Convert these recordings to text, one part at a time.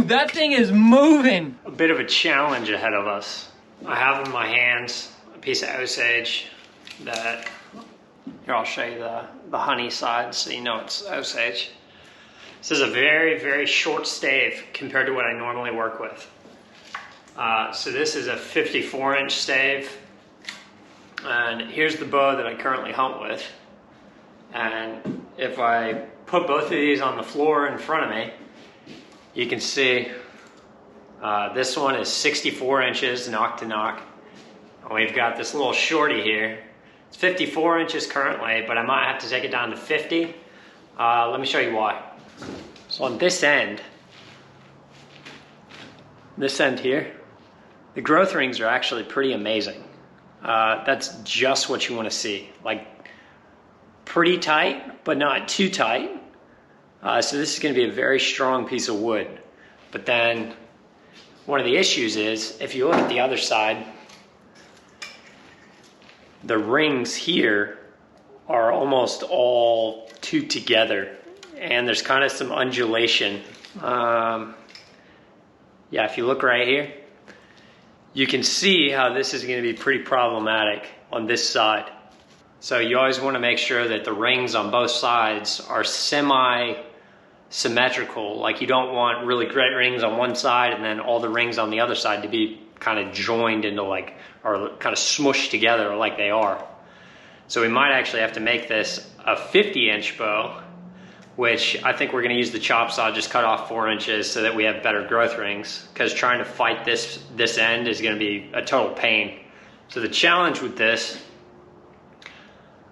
that thing is moving. A bit of a challenge ahead of us. I have in my hands a piece of osage that, here I'll show you the honey side so you know it's osage. This is a very, very short stave compared to what I normally work with. So this is a 54-inch stave, and here's the bow that I currently hunt with. And if I put both of these on the floor in front of me, you can see this one is 64 inches knock to knock. And we've got this little shorty here. It's 54 inches currently, but I might have to take it down to 50. Let me show you why. So on this end here, the growth rings are actually pretty amazing. That's just what you want to see. Like, pretty tight, but not too tight. So this is going to be a very strong piece of wood. But then one of the issues is, if you look at the other side, the rings here are almost all two together, and there's kind of some undulation. Yeah, if you look right here, you can see how this is going to be pretty problematic on this side. So you always want to make sure that the rings on both sides are semi-symmetrical. Like, you don't want really great rings on one side and then all the rings on the other side to be kind of joined into, like, or kind of smushed together like they are. So we might actually have to make this a 50-inch bow, which I think we're going to use the chop saw, just cut off 4 inches so that we have better growth rings, because trying to fight this end is going to be a total pain. So the challenge with this,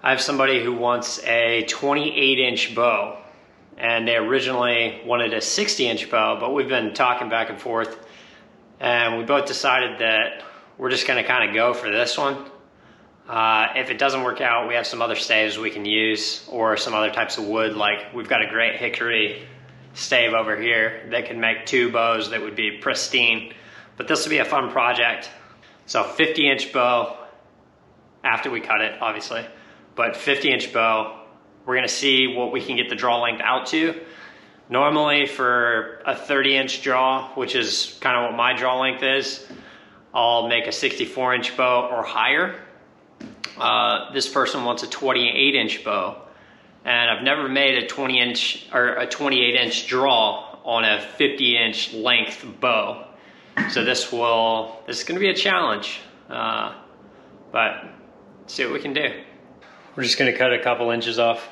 I have somebody who wants a 28-inch bow, and they originally wanted a 60-inch bow, but we've been talking back and forth, and we both decided that we're just going to kind of go for this one. If it doesn't work out, we have some other staves we can use, or some other types of wood. Like, we've got a great hickory stave over here that can make 2 bows that would be pristine. But this will be a fun project. So 50-inch bow, after we cut it, obviously. But 50-inch bow, we're going to see what we can get the draw length out to. Normally for a 30-inch draw, which is kind of what my draw length is, I'll make a 64-inch bow or higher. This person wants a 28-inch bow, and I've never made a 20-inch or a 28-inch draw on a 50-inch length bow. So this is going to be a challenge, but let's see what we can do. We're just going to cut a couple inches off.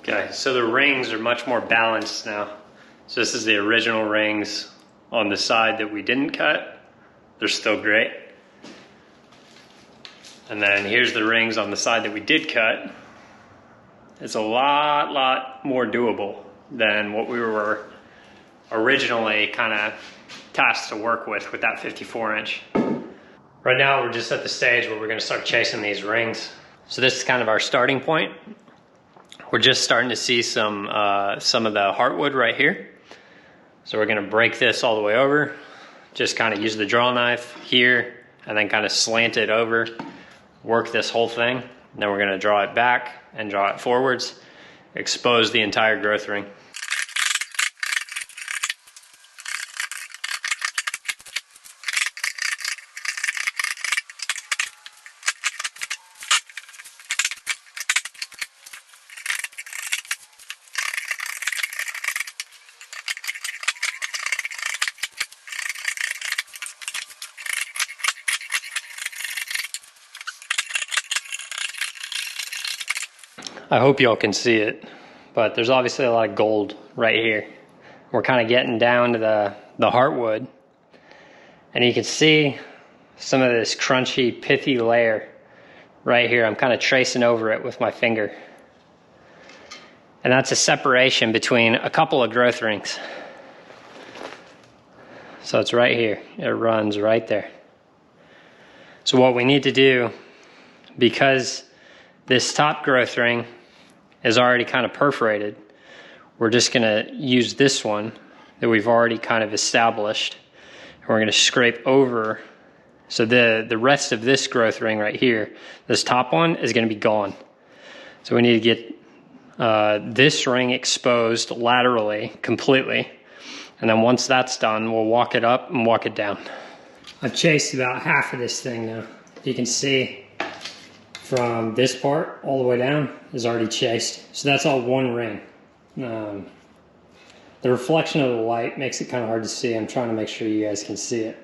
Okay, so the rings are much more balanced now. So this is the original rings on the side that we didn't cut. They're still great. And then here's the rings on the side that we did cut. It's a lot more doable than what we were originally kind of tasked to work with that 54-inch. Right now we're just at the stage where we're going to start chasing these rings. So this is kind of our starting point. We're just starting to see some of the heartwood right here. So we're going to break this all the way over. Just kind of use the draw knife here and then kind of slant it over. Work this whole thing. And then we're going to draw it back and draw it forwards. Expose the entire growth ring. I hope y'all can see it, but there's obviously a lot of gold right here. We're kind of getting down to the heartwood, and you can see some of this crunchy, pithy layer right here. I'm kind of tracing over it with my finger. And that's a separation between a couple of growth rings. So it's right here. It runs right there. So what we need to do, because this top growth ring is already kind of perforated, we're just going to use this one that we've already kind of established. And we're gonna scrape over. So the rest of this growth ring right here, this top one is gonna be gone. So we need to get this ring exposed laterally, completely. And then once that's done, we'll walk it up and walk it down. I've chased about half of this thing now. You can see from this part all the way down is already chased. So that's all one ring. The reflection of the light makes it kind of hard to see. I'm trying to make sure you guys can see it.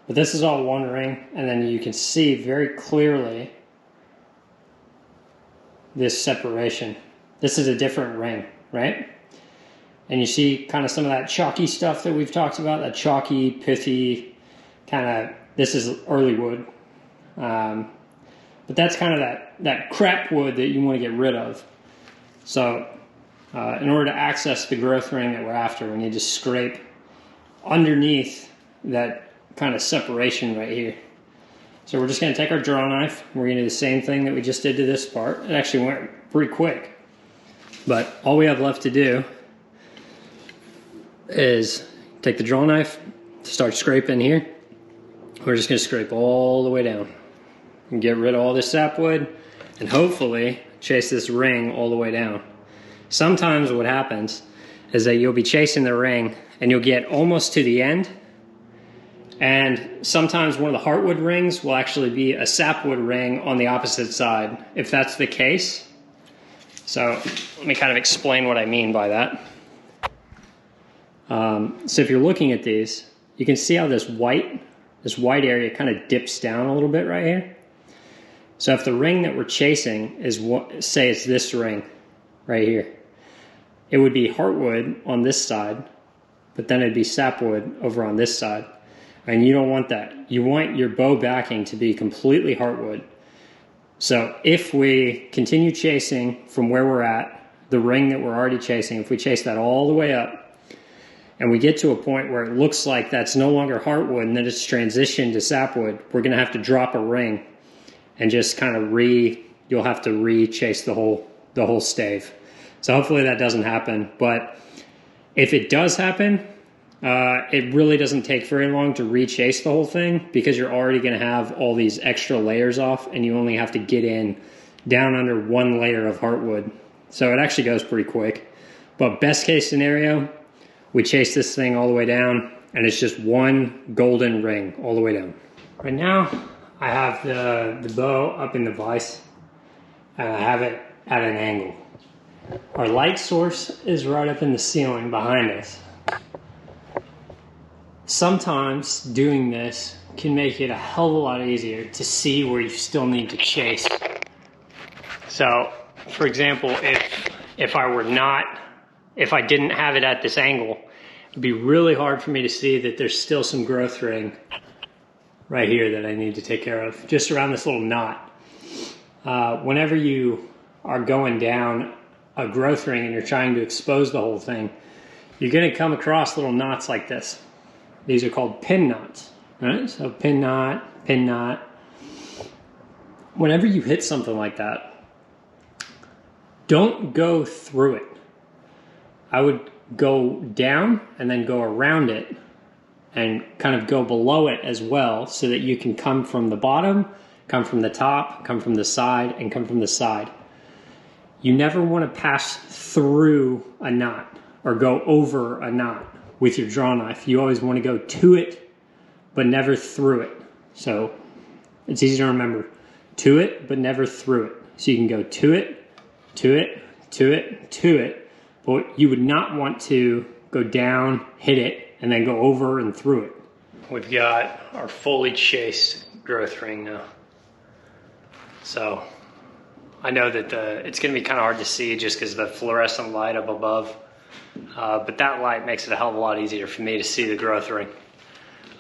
But this is all one ring, and then you can see very clearly this separation. This is a different ring, right? And you see kind of some of that chalky stuff that we've talked about, that chalky, pithy, kind of, this is early wood. But that's kind of that crap wood that you want to get rid of. So in order to access the growth ring that we're after, we need to scrape underneath that kind of separation right here. So we're just going to take our draw knife. We're going to do the same thing that we just did to this part. It actually went pretty quick. But all we have left to do is take the draw knife, start scraping here. We're just going to scrape all the way down and get rid of all this sapwood and hopefully chase this ring all the way down. Sometimes what happens is that you'll be chasing the ring and you'll get almost to the end, and sometimes one of the heartwood rings will actually be a sapwood ring on the opposite side, if that's the case. So let me kind of explain what I mean by that. So if you're looking at these, you can see how this white area kind of dips down a little bit right here. So if the ring that we're chasing is, say it's this ring right here, it would be heartwood on this side, but then it'd be sapwood over on this side. And you don't want that. You want your bow backing to be completely heartwood. So if we continue chasing from where we're at, the ring that we're already chasing, if we chase that all the way up, and we get to a point where it looks like that's no longer heartwood and then it's transitioned to sapwood, we're gonna have to drop a ring and just kind of you'll have to re-chase the whole stave. So hopefully that doesn't happen, but if it does happen, it really doesn't take very long to re-chase the whole thing because you're already going to have all these extra layers off and you only have to get in down under one layer of heartwood. So it actually goes pretty quick. But best case scenario, we chase this thing all the way down and it's just one golden ring all the way down. Right now, I have the bow up in the vise and I have it at an angle. Our light source is right up in the ceiling behind us. Sometimes doing this can make it a hell of a lot easier to see where you still need to chase. So, for example, if I didn't have it at this angle, it'd be really hard for me to see that there's still some growth ring right here that I need to take care of, just around this little knot. Whenever you are going down a growth ring and you're trying to expose the whole thing, you're going to come across little knots like this. These are called pin knots, right? So pin knot, pin knot. Whenever you hit something like that, don't go through it. I would go down and then go around it and kind of go below it as well so that you can come from the bottom, come from the top, come from the side, and come from the side. You never want to pass through a knot or go over a knot with your draw knife. You always want to go to it, but never through it. So it's easy to remember. To it, but never through it. So you can go to it, to it, to it, to it, but you would not want to go down, hit it, and then go over and through it. We've got our fully chased growth ring now. So I know that it's going to be kind of hard to see just because of the fluorescent light up above. But that light makes it a hell of a lot easier for me to see the growth ring.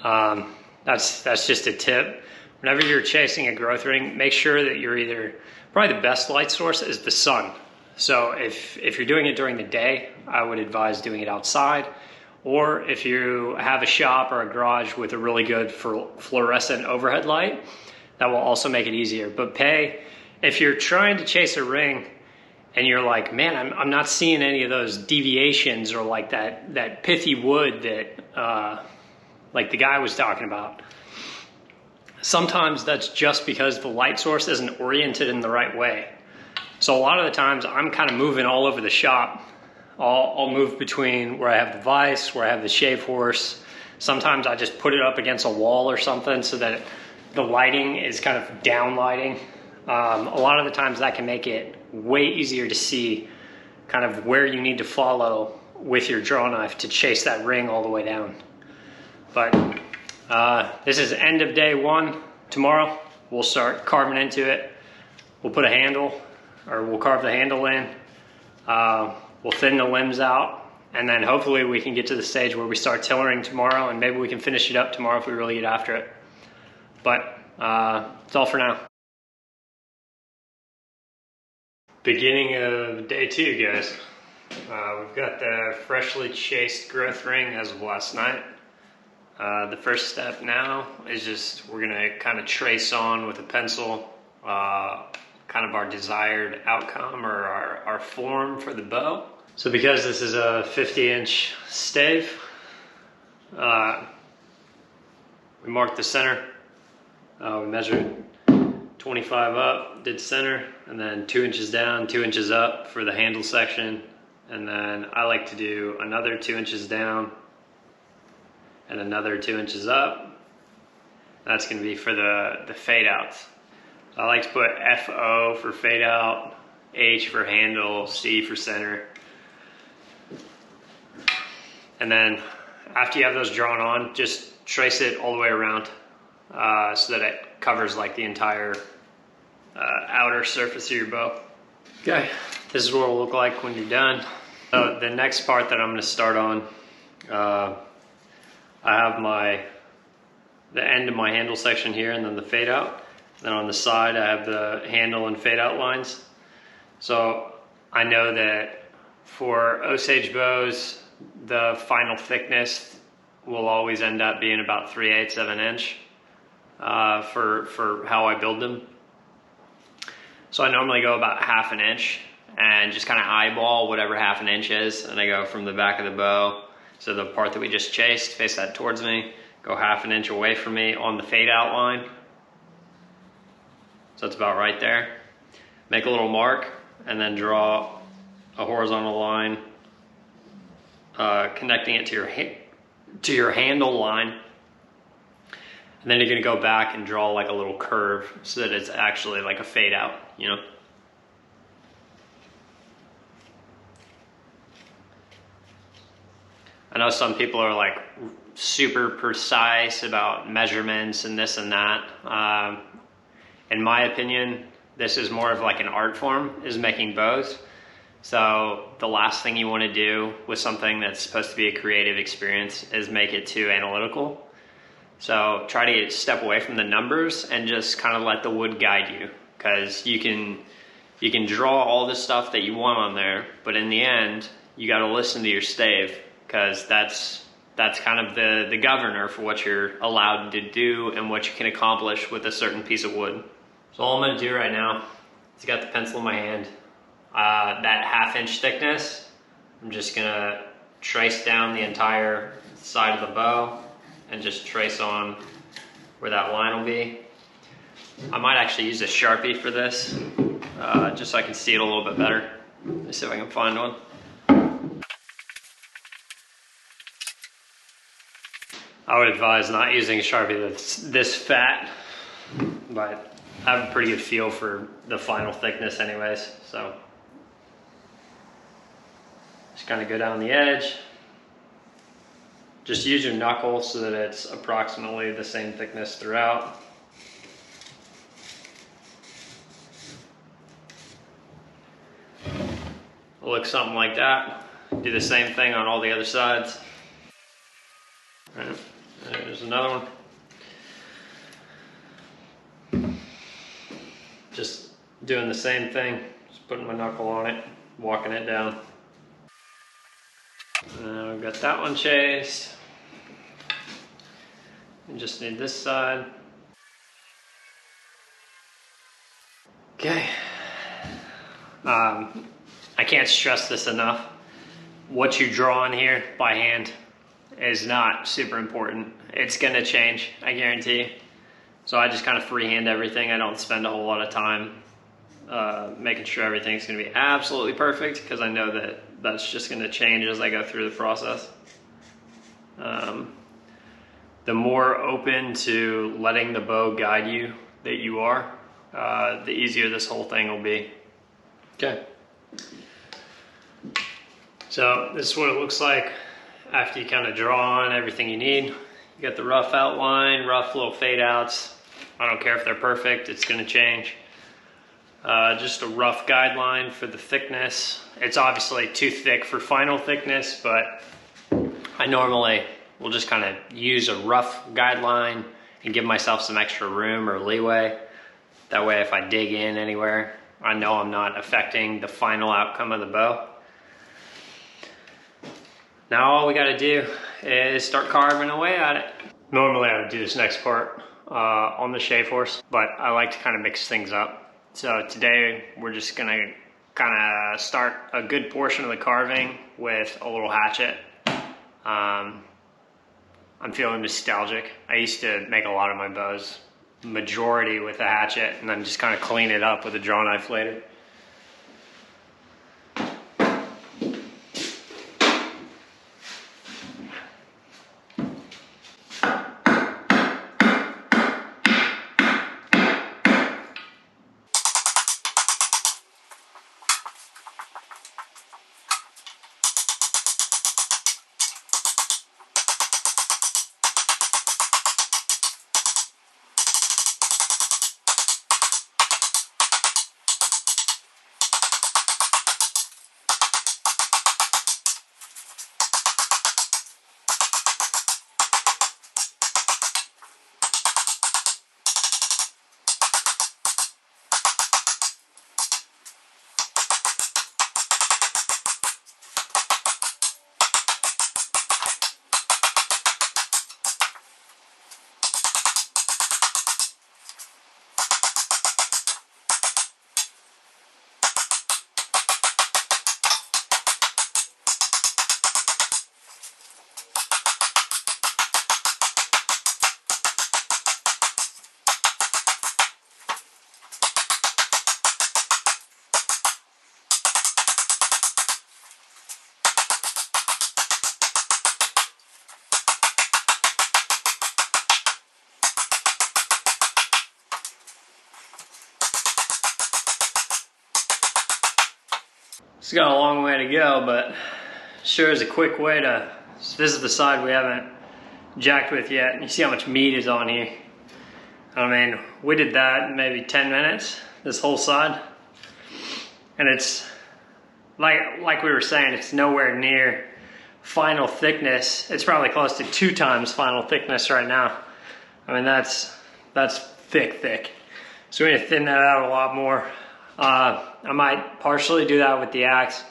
That's just a tip. Whenever you're chasing a growth ring, make sure that you're probably the best light source is the sun. So if you're doing it during the day, I would advise doing it outside. Or if you have a shop or a garage with a really good fluorescent overhead light, that will also make it easier. But if you're trying to chase a ring, and you're like, man, I'm not seeing any of those deviations or like that pithy wood that like the guy was talking about, sometimes that's just because the light source isn't oriented in the right way. So a lot of the times I'm kind of moving all over the shop. I'll move between where I have the vise, where I have the shave horse. Sometimes I just put it up against a wall or something so that the lighting is kind of down lighting. A lot of the times that can make it way easier to see kind of where you need to follow with your draw knife to chase that ring all the way down. But this is end of day one. Tomorrow we'll start carving into it. We'll put a handle, or we'll carve the handle in. We'll thin the limbs out, and then hopefully we can get to the stage where we start tillering tomorrow, and maybe we can finish it up tomorrow if we really get after it. But that's all for now. Beginning of day two, guys. We've got the freshly chased growth ring as of last night. The first step now is just, we're gonna kind of trace on with a pencil kind of our desired outcome, or our form for the bow. So because this is a 50-inch stave, we marked the center. We measured 25 up, did center, and then 2 inches down, 2 inches up for the handle section. And then I like to do another 2 inches down and another 2 inches up. That's gonna be for the fade outs. So I like to put FO for fade out, H for handle, C for center. And then after you have those drawn on, just trace it all the way around so that it covers like the entire outer surface of your bow. Okay, this is what it'll look like when you're done. So the next part that I'm gonna start on, I have the end of my handle section here, and then the fade out. Then on the side I have the handle and fade out lines. So I know that for Osage bows, the final thickness will always end up being about 3/8 of an inch for how I build them. So I normally go about 1/2 an inch and just kind of eyeball whatever 1/2 an inch is, and I go from the back of the bow, so the part that we just chased, face that towards me, go 1/2 an inch away from me on the fade out line. So it's about right there. Make a little mark and then draw a horizontal line connecting it to your handle line. And then you're gonna go back and draw like a little curve so that it's actually like a fade out, you know? I know some people are like super precise about measurements and this and that. In my opinion, this is more of like an art form, is making bows. So the last thing you want to do with something that's supposed to be a creative experience is make it too analytical. So try to step away from the numbers and just kind of let the wood guide you, because you can draw all the stuff that you want on there, but in the end you got to listen to your stave, because that's kind of the governor for what you're allowed to do and what you can accomplish with a certain piece of wood. So all I'm going to do right now is, got the pencil in my hand, that 1/2 inch thickness, I'm just going to trace down the entire side of the bow and just trace on where that line will be. I might actually use a Sharpie for this, just so I can see it a little bit better. Let me see if I can find one. I would advise not using a Sharpie that's this fat, but I have a pretty good feel for the final thickness anyways, so. Just kind of go down the edge. Just use your knuckle so that it's approximately the same thickness throughout. It'll look something like that. Do the same thing on all the other sides. All right, there's another one. Just doing the same thing, just putting my knuckle on it, walking it down. We've got that one chased. We just need this side. Okay. I can't stress this enough. What you draw on here by hand is not super important. It's gonna change, I guarantee you. So I just kind of freehand everything. I don't spend a whole lot of time making sure everything's gonna be absolutely perfect, because I know that that's just gonna change as I go through the process. The more open to letting the bow guide you that you are, the easier this whole thing will be. Okay. So this is what it looks like after you kind of draw on everything you need. You got the rough outline, rough little fade outs. I don't care if they're perfect, it's gonna change. Just a rough guideline for the thickness. It's obviously too thick for final thickness, but I normally will just kind of use a rough guideline and give myself some extra room or leeway. That way if I dig in anywhere, I know I'm not affecting the final outcome of the bow. Now all we gotta do is start carving away at it. Normally I would do this next part on the shave horse, but I like to kind of mix things up. So today we're just gonna kind of start a good portion of the carving with a little hatchet. I'm feeling nostalgic. I used to make a lot of my bows, majority with a hatchet, and then just kind of clean it up with a draw knife later. It's got a long way to go, but sure is a quick way to visit the side we haven't jacked with yet. And you see how much meat is on here. I mean, we did that in maybe 10 minutes, this whole side. And it's, like we were saying, it's nowhere near final thickness. It's probably close to 2 times final thickness right now. I mean, that's thick. So we're gonna thin that out a lot more. I might partially do that with the axe.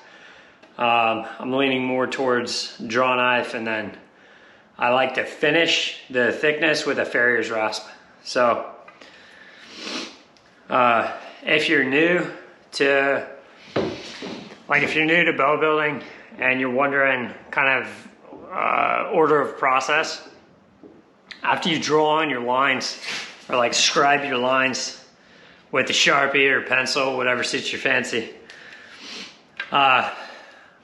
I'm leaning more towards draw knife, and then I like to finish the thickness with a farrier's rasp. So if you're new to bow building and you're wondering kind of order of process, after you draw on your lines or like scribe your lines with a Sharpie or pencil, whatever suits your fancy, I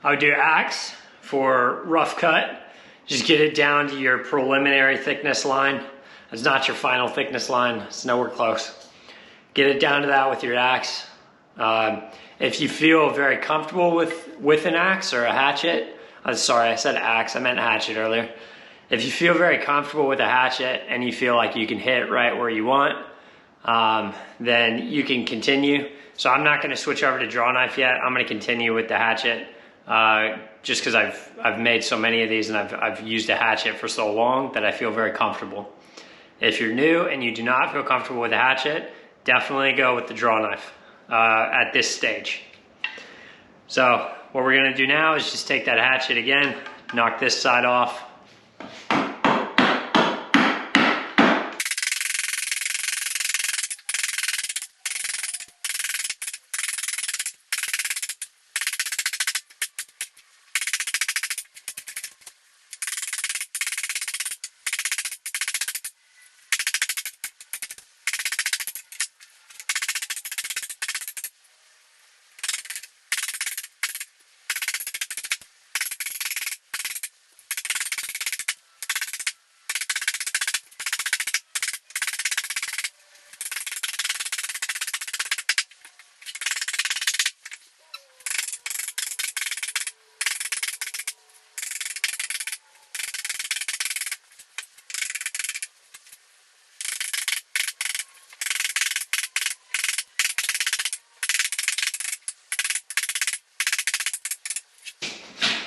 would do axe for rough cut. Just get it down to your preliminary thickness line. It's not your final thickness line. It's nowhere close. Get it down to that with your axe. If you feel very comfortable with an axe or a hatchet, sorry, I said axe, I meant hatchet earlier. If you feel very comfortable with a hatchet and you feel like you can hit right where you want, then you can continue. So I'm not gonna switch over to draw knife yet. I'm gonna continue with the hatchet, just because I've made so many of these and I've used a hatchet for so long that I feel very comfortable. If you're new and you do not feel comfortable with a hatchet, definitely go with the draw knife at this stage. So what we're gonna do now is just take that hatchet again, knock this side off.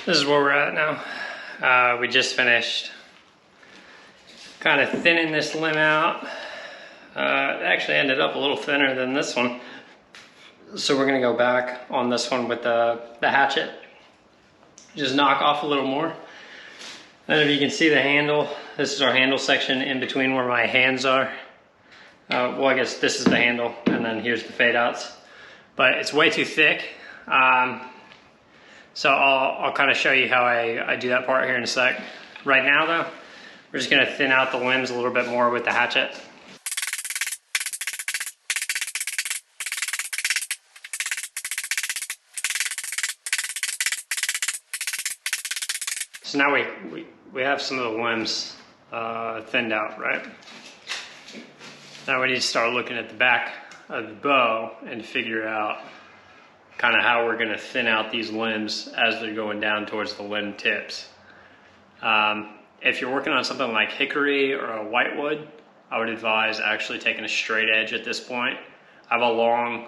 This is where we're at now. We just finished kind of thinning this limb out. It actually ended up a little thinner than this one. So we're gonna go back on this one with the hatchet. Just knock off a little more. Then if you can see the handle, this is our handle section in between where my hands are. Well, I guess this is the handle, and then here's the fade outs. But it's way too thick. So I'll kind of show you how I do that part here in a sec. Right now though, we're just gonna thin out the limbs a little bit more with the hatchet. So now we have some of the limbs thinned out, right? Now we need to start looking at the back of the bow and figure out kind of how we're gonna thin out these limbs as they're going down towards the limb tips. If you're working on something like hickory or a whitewood, I would advise actually taking a straight edge at this point. I have a long,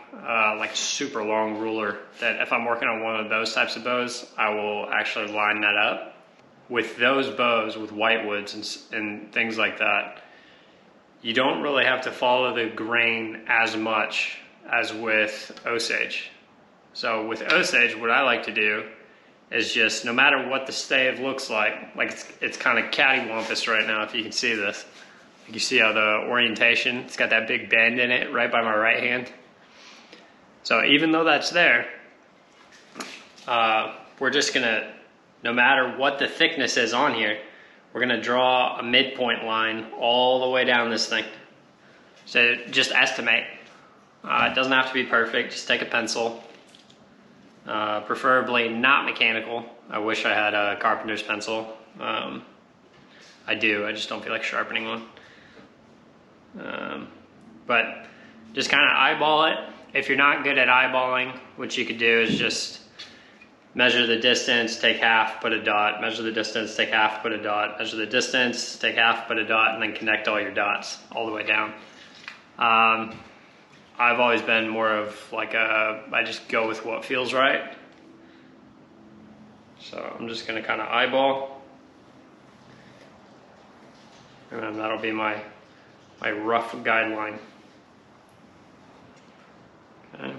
like super long ruler that if I'm working on one of those types of bows, I will actually line that up. With those bows, with whitewoods and things like that, you don't really have to follow the grain as much as with osage. So with osage, what I like to do is just, no matter what the stave looks like it's kind of cattywampus right now, if you can see this. You see how the orientation, it's got that big bend in it right by my right hand. So even though that's there, we're just gonna, no matter what the thickness is on here, we're gonna draw a midpoint line all the way down this thing. So just estimate. It doesn't have to be perfect, just take a pencil. Preferably not mechanical. I wish I had a carpenter's pencil. I do, I just don't feel like sharpening one. But just kind of eyeball it. If you're not good at eyeballing, what you could do is just measure the distance, take half, put a dot, measure the distance, take half, put a dot, measure the distance, take half, put a dot, and then connect all your dots all the way down. I've always been more of like I just go with what feels right. So I'm just gonna kind of eyeball. And then that'll be my rough guideline. Okay.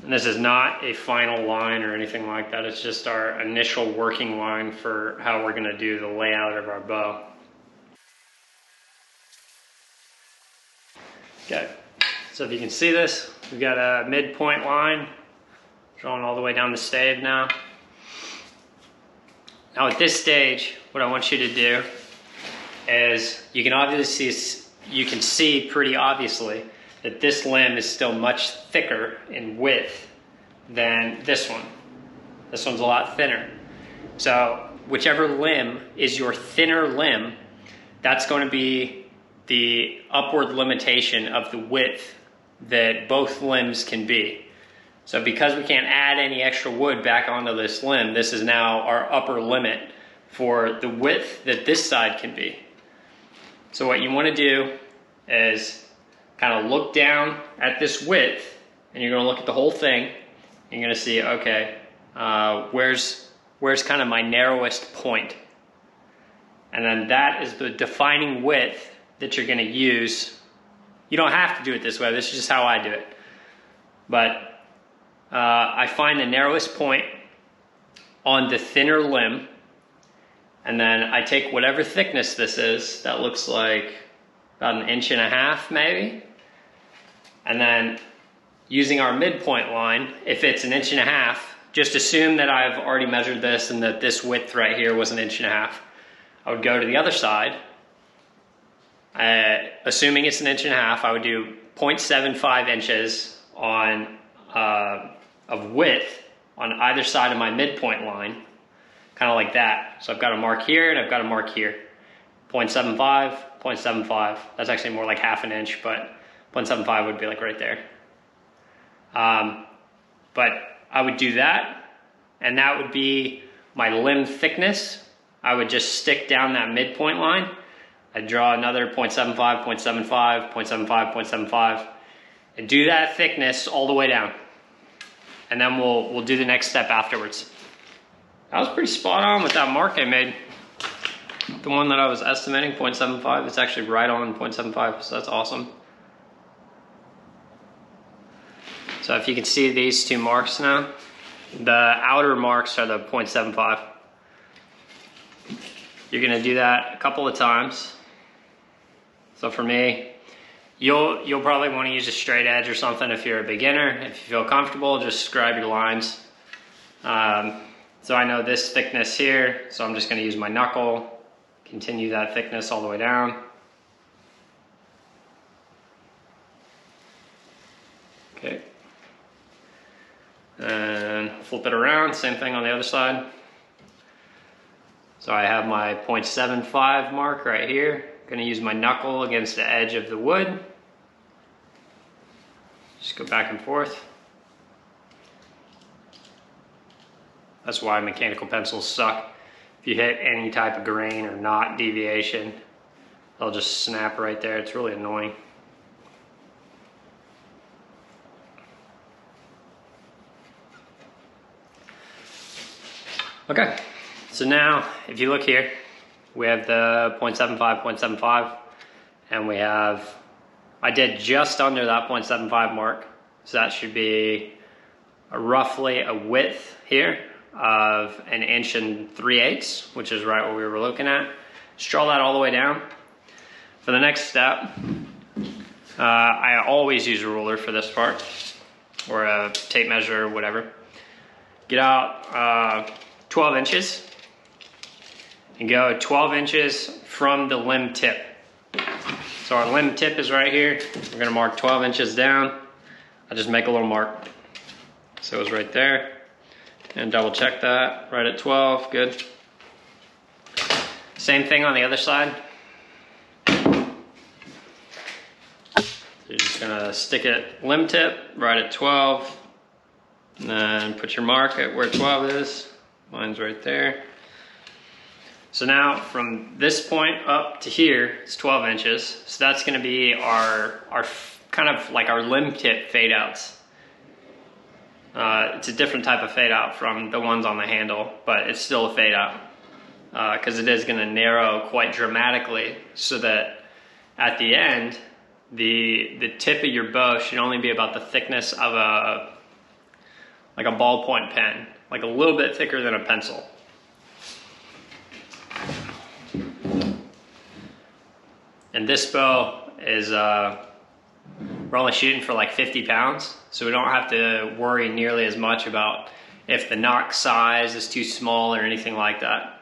And this is not a final line or anything like that. It's just our initial working line for how we're gonna do the layout of our bow. Okay, so if you can see this, we've got a midpoint line drawn all the way down the stave now. Now at this stage, what I want you to do is, you can see pretty obviously that this limb is still much thicker in width than this one. This one's a lot thinner. So whichever limb is your thinner limb, that's going to be the upward limitation of the width that both limbs can be. So because we can't add any extra wood back onto this limb, this is now our upper limit for the width that this side can be. So what you want to do is kind of look down at this width, and you're going to look at the whole thing, and you're going to see, okay, where's kind of my narrowest point? And then that is the defining width that you're going to use. You don't have to do it this way, this is just how I do it. But I find the narrowest point on the thinner limb, and then I take whatever thickness this is, that looks like about 1.5 inches maybe, and then using our midpoint line, if it's 1.5 inches, just assume that I've already measured this and that this width right here was 1.5 inches. I would go to the other side, assuming it's 1.5 inches, I would do 0.75 inches on of width on either side of my midpoint line, kind of like that. So I've got a mark here and I've got a mark here. 0.75, 0.75. That's actually more like 1/2 inch, but 0.75 would be like right there. But I would do that, and that would be my limb thickness. I would just stick down that midpoint line. I'd draw another 0.75, 0.75, 0.75, 0.75, and do that thickness all the way down. and then we'll do the next step afterwards. I was pretty spot on with that mark I made. The one that I was estimating, 0.75, it's actually right on 0.75, so that's awesome. So if you can see these two marks now, the outer marks are the 0.75. You're gonna do that a couple of times. So for me, you'll probably wanna use a straight edge or something if you're a beginner. If you feel comfortable, just scribe your lines. So I know this thickness here, so I'm just gonna use my knuckle, continue that thickness all the way down. Okay. And flip it around, same thing on the other side. So I have my 0.75 mark right here. Gonna use my knuckle against the edge of the wood. Just go back and forth. That's why mechanical pencils suck. If you hit any type of grain or knot deviation, they'll just snap right there. It's really annoying. Okay, so now if you look here, we have the 0.75, 0.75, and we have, I did just under that 0.75 mark. So that should be roughly a width here of 1 3/8 inches, which is right what we were looking at. Just draw that all the way down. For the next step, I always use a ruler for this part, or a tape measure or whatever. Get out 12 inches and go 12 inches from the limb tip. So our limb tip is right here. We're gonna mark 12 inches down. I just make a little mark. So it's right there. And double check that, right at 12, good. Same thing on the other side. So you're just gonna stick it limb tip, right at 12, and then put your mark at where 12 is. Mine's right there. So now from this point up to here, it's 12 inches. So that's gonna be our kind of like our limb tip fade outs. It's a different type of fade out from the ones on the handle, but it's still a fade out because it is going to narrow quite dramatically, so that at the end, the tip of your bow should only be about the thickness of a ballpoint pen, like a little bit thicker than a pencil. And this bow is we're only shooting for like 50 pounds, so we don't have to worry nearly as much about if the nock size is too small or anything like that.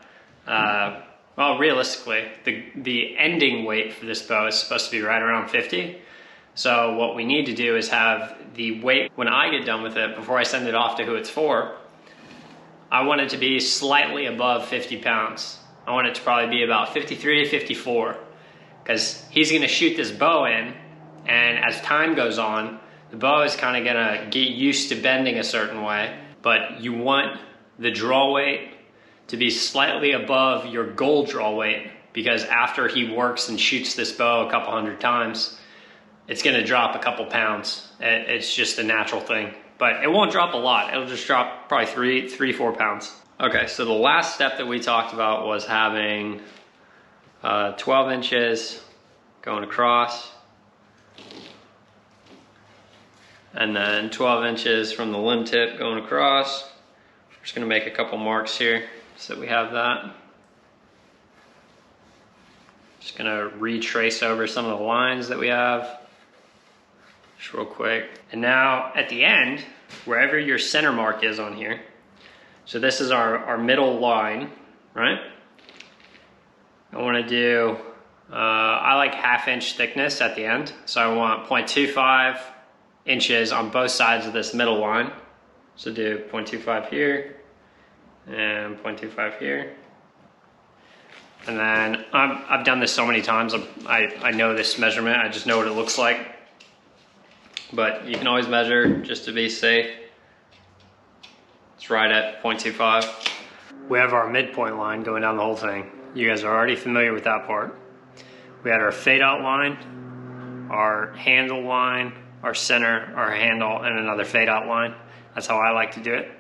Well, realistically, the ending weight for this bow is supposed to be right around 50. So what we need to do is have the weight, when I get done with it, before I send it off to who it's for, I want it to be slightly above 50 pounds. I want it to probably be about 53, 54, because he's gonna shoot this bow in, and as time goes on, the bow is kind of gonna get used to bending a certain way, but you want the draw weight to be slightly above your goal draw weight, because after he works and shoots this bow a couple hundred times, it's gonna drop a couple pounds. It's just a natural thing, but it won't drop a lot. It'll just drop probably 3-4 pounds. Okay, so the last step that we talked about was having 12 inches going across, and then 12 inches from the limb tip going across. I'm just gonna make a couple marks here so that we have that. Just gonna retrace over some of the lines that we have, just real quick. And now at the end, wherever your center mark is on here, so this is our middle line, right? I wanna do, I like 1/2 inch thickness at the end. So I want 0.25 inches on both sides of this middle line. So do 0.25 here and 0.25 here. And then I've done this so many times, I know this measurement, I just know what it looks like. But you can always measure just to be safe. It's right at 0.25. We have our midpoint line going down the whole thing. You guys are already familiar with that part. We had our fade out line, our handle line, our center, our handle, and another fade out line. That's how I like to do it.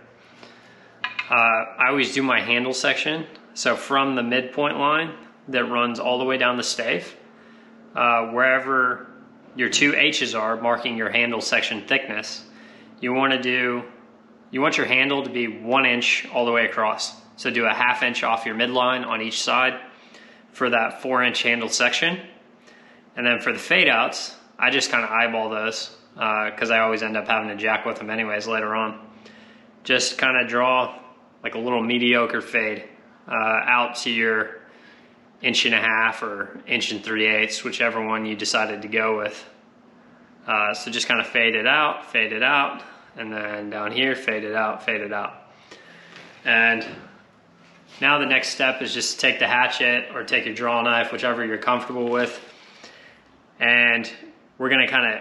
I always do my handle section. So from the midpoint line that runs all the way down the stave, wherever your 2 H's are marking your handle section thickness, you want your handle to be 1 inch all the way across. So do a 1/2 inch off your midline on each side for that 4-inch handle section. And then for the fade outs, I just kind of eyeball those because I always end up having to jack with them anyways later on. Just kind of draw like a little mediocre fade out to your 1.5 or 1 3/8, whichever one you decided to go with. So just kind of fade it out, and then down here, fade it out, fade it out. And now the next step is just take the hatchet or take your draw knife, whichever you're comfortable with. And we're gonna kind of,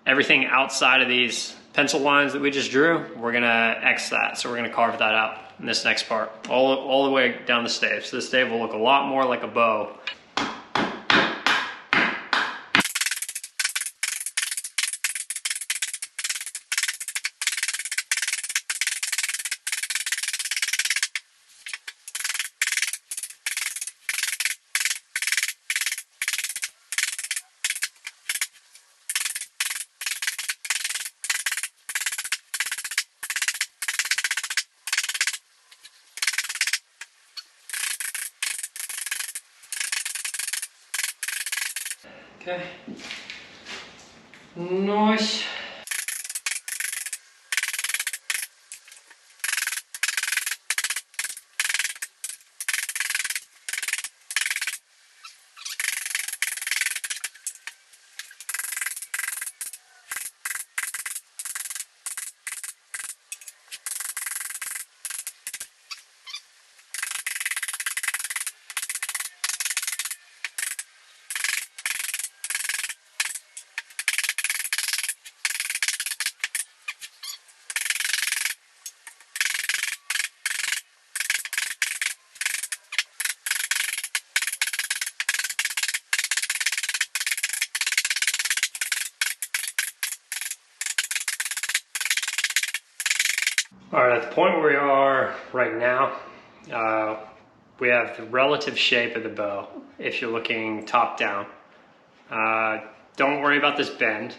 everything outside of these pencil lines that we just drew, we're gonna X that. So we're gonna carve that out in this next part, all the way down the stave. So the stave will look a lot more like a bow. Okay, nice. All right, at the point where we are right now, we have the relative shape of the bow if you're looking top down. Don't worry about this bend.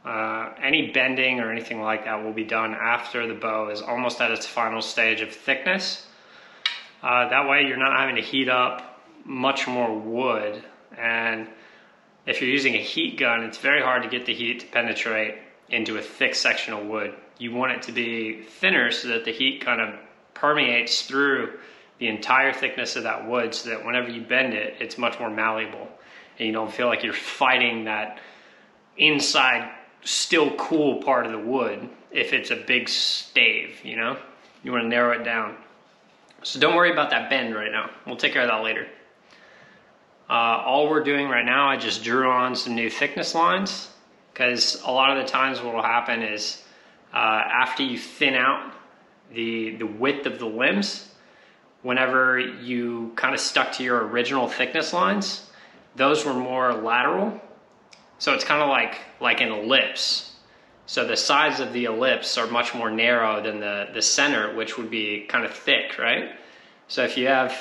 Any bending or anything like that will be done after the bow is almost at its final stage of thickness. That way you're not having to heat up much more wood, and if you're using a heat gun, it's very hard to get the heat to penetrate into a thick section of wood. You want it to be thinner so that the heat kind of permeates through the entire thickness of that wood, so that whenever you bend it, it's much more malleable and you don't feel like you're fighting that inside still cool part of the wood. If it's a big stave, you know, you want to narrow it down. So don't worry about that bend right now. We'll take care of that later. All we're doing right now, I just drew on some new thickness lines, because a lot of the times what will happen is after you thin out the width of the limbs, whenever you kind of stuck to your original thickness lines, those were more lateral. So it's kind of like an ellipse. So the sides of the ellipse are much more narrow than the center, which would be kind of thick, right? So if you have,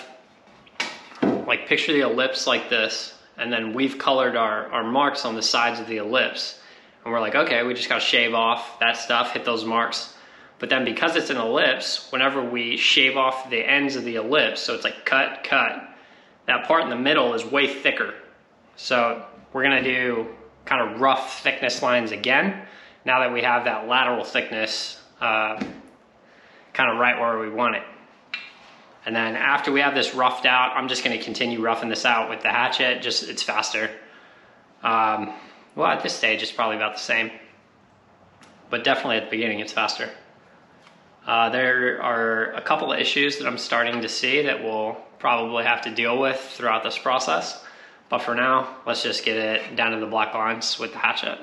like, picture the ellipse like this, and then we've colored our marks on the sides of the ellipse. And we're like, okay, we just gotta shave off that stuff, hit those marks. But then because it's an ellipse, whenever we shave off the ends of the ellipse, so it's like cut, cut, that part in the middle is way thicker. So we're gonna do kind of rough thickness lines again, now that we have that lateral thickness kind of right where we want it. And then after we have this roughed out, I'm just gonna continue roughing this out with the hatchet, just it's faster. Well, at this stage, it's probably about the same, but definitely at the beginning, it's faster. There are a couple of issues that I'm starting to see that we'll probably have to deal with throughout this process. But for now, let's just get it down to the black lines with the hatchet.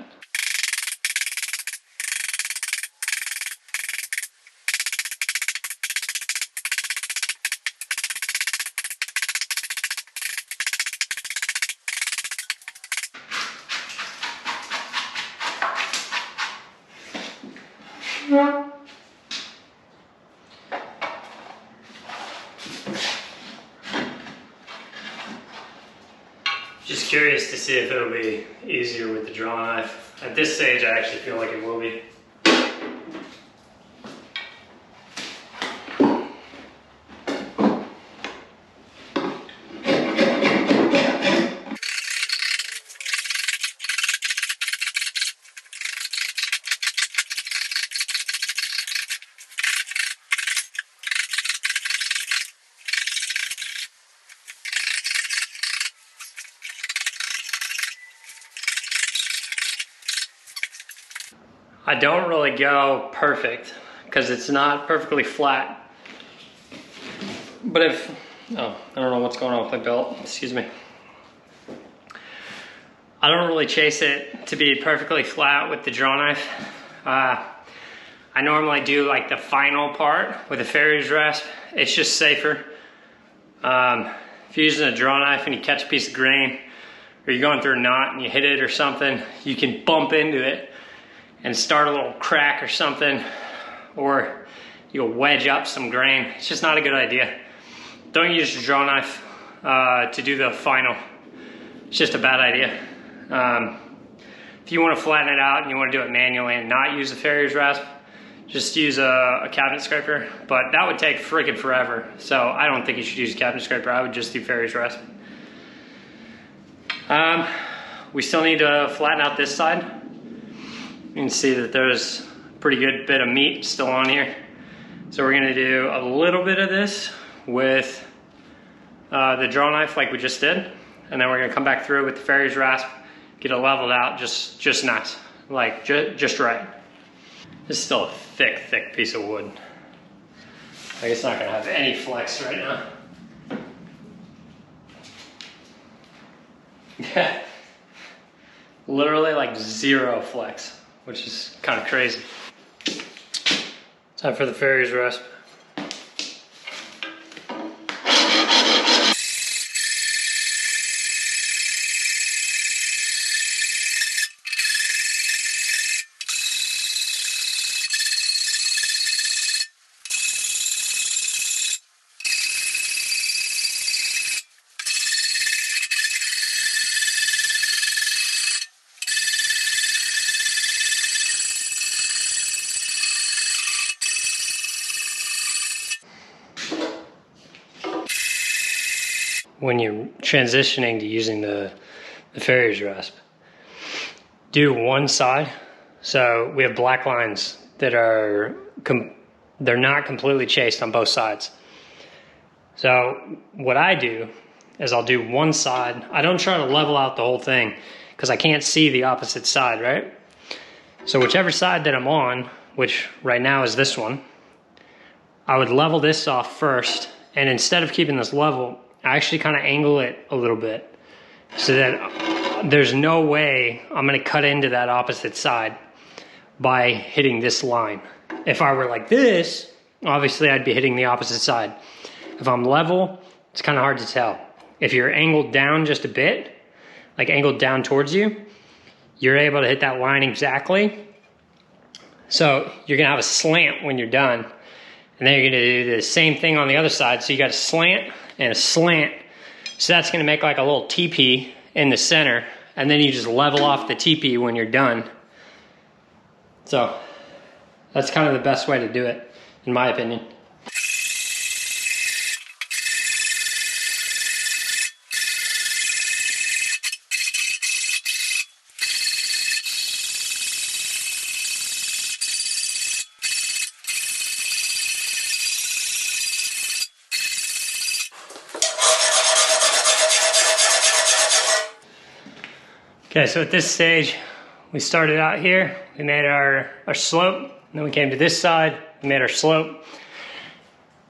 Just curious to see if it'll be easier with the draw knife. At this stage, I actually feel like it will be. I don't really go perfect because it's not perfectly flat. But if, oh, I don't know what's going on with my belt, excuse me. I don't really chase it to be perfectly flat with the draw knife. I normally do like the final part with a Farrier's rasp. It's just safer. If you're using a draw knife and you catch a piece of grain, or you're going through a knot and you hit it or something, you can bump into it and start a little crack or something, or you'll wedge up some grain. It's just not a good idea. Don't use your draw knife to do the final. It's just a bad idea. If you want to flatten it out and you want to do it manually and not use a Farrier's rasp, just use a cabinet scraper, but that would take freaking forever. So I don't think you should use a cabinet scraper. I would just do Farrier's rasp. We still need to flatten out this side. You can see that there's a pretty good bit of meat still on here. So we're gonna do a little bit of this with the draw knife like we just did. And then we're gonna come back through with the Farrier's rasp, get it leveled out just nice, like just right. This is still a thick, thick piece of wood. Like it's not gonna have any flex right now. Yeah, literally like zero flex, which is kind of crazy. Time for the Farrier's rasp. When you're transitioning to using the Farrier's rasp, do one side. So we have black lines that are, they're not completely chased on both sides. So what I do is I'll do one side. I don't try to level out the whole thing because I can't see the opposite side, right? So whichever side that I'm on, which right now is this one, I would level this off first. And instead of keeping this level, I actually kind of angle it a little bit so that there's no way I'm going to cut into that opposite side by hitting this line. If I were like this, obviously I'd be hitting the opposite side. If I'm level, it's kind of hard to tell. If you're angled down just a bit, like angled down towards you, you're able to hit that line exactly. So you're going to have a slant when you're done. And then you're going to do the same thing on the other side. So you got a slant and a slant. So that's going to make like a little teepee in the center. And then you just level off the teepee when you're done. So that's kind of the best way to do it, in my opinion. Okay, so at this stage, we started out here, we made our slope, then we came to this side, we made our slope.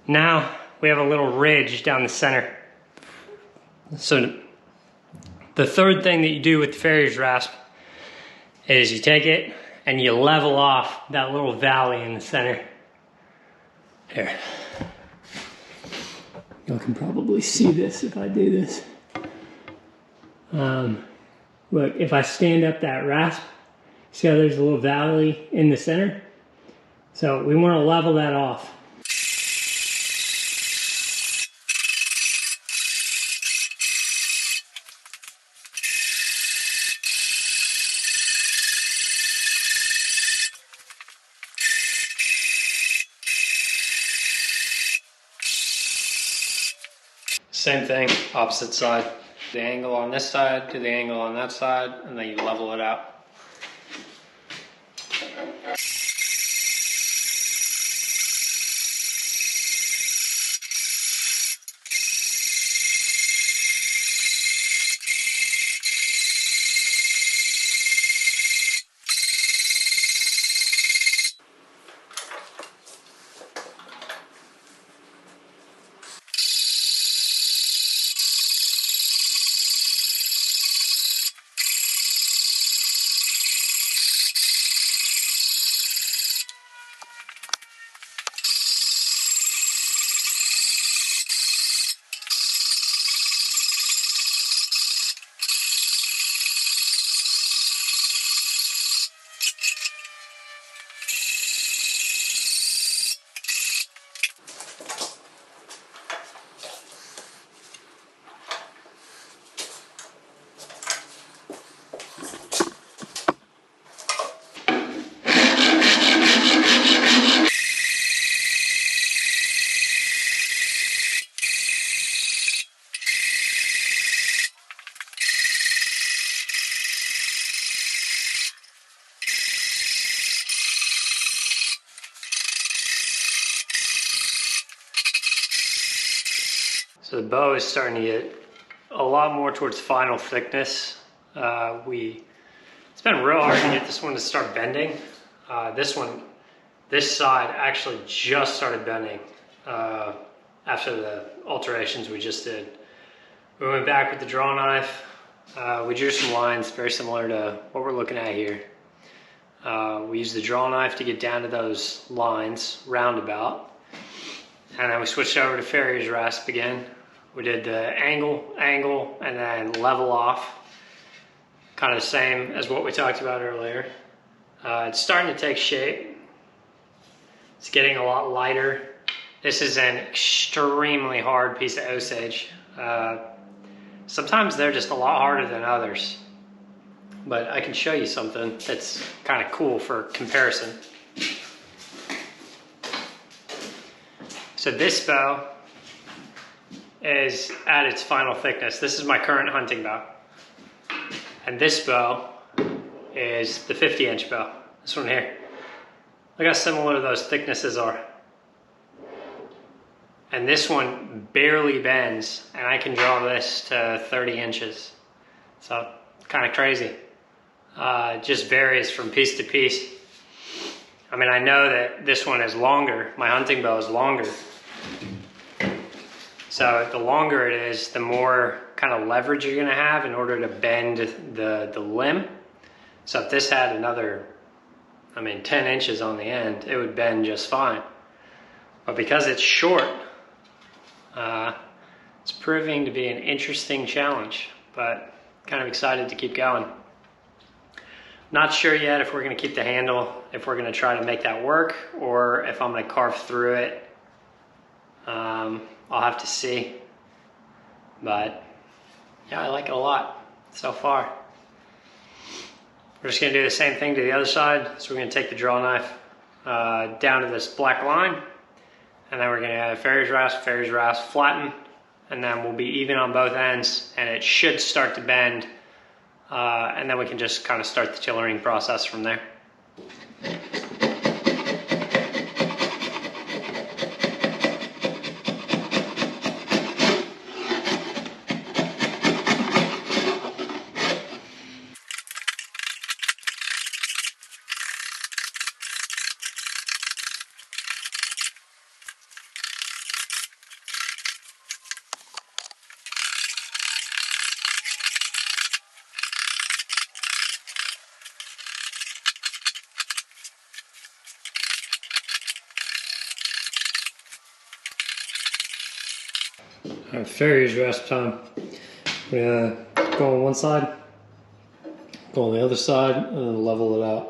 Now we have a little ridge down the center. So the third thing that you do with the Farrier's rasp is you take it and you level off that little valley in the center. Here. You can probably see this if I do this. Look, if I stand up that rasp, see how there's a little valley in the center? So we want to level that off. Same thing, opposite side. The angle on this side to the angle on that side, and then you level it out. So the bow is starting to get a lot more towards final thickness. It's been real hard to get this one to start bending. This side actually just started bending after the alterations we just did. We went back with the draw knife. We drew some lines very similar to what we're looking at here. We used the draw knife to get down to those lines, roundabout. And then we switched over to farrier's rasp again. We did the angle, and then level off. Kind of the same as what we talked about earlier. It's starting to take shape. It's getting a lot lighter. This is an extremely hard piece of osage. Sometimes they're just a lot harder than others. But I can show you something that's kind of cool for comparison. So this bow is at its final thickness. This is my current hunting bow. And this bow is the 50-inch bow. This one here. Look how similar those thicknesses are. And this one barely bends, and I can draw this to 30 inches. So, kind of crazy. It just varies from piece to piece. I mean, I know that this one is longer. My hunting bow is longer. So the longer it is, the more kind of leverage you're gonna have in order to bend the limb. So if this had another, 10 inches on the end, it would bend just fine. But because it's short, it's proving to be an interesting challenge, but kind of excited to keep going. Not sure yet if we're gonna keep the handle, if we're gonna try to make that work, or if I'm gonna carve through it. I'll have to see, but yeah, I like it a lot so far. We're just gonna do the same thing to the other side. So we're gonna take the draw knife down to this black line, and then we're gonna farrier's rasp, flatten, and then we'll be even on both ends, and it should start to bend, and then we can just kind of start the tillering process from there. Alright, farrier's rasp time. We're gonna go on one side, go on the other side, and then level it out.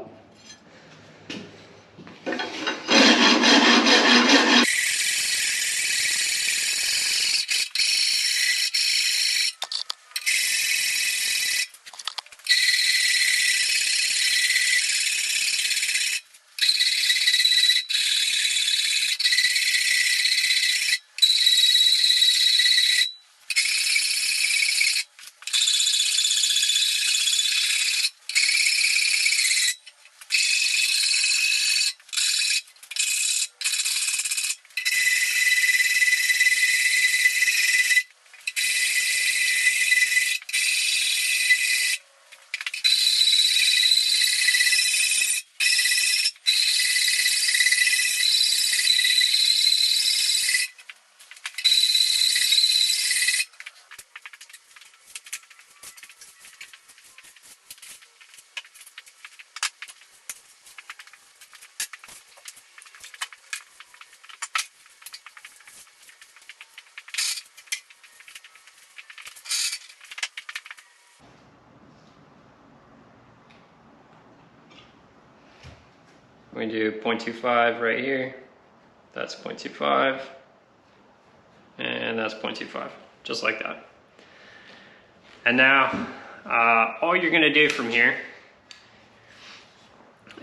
We do 0.25 right here. That's 0.25. And that's 0.25, just like that. And now, all you're gonna do from here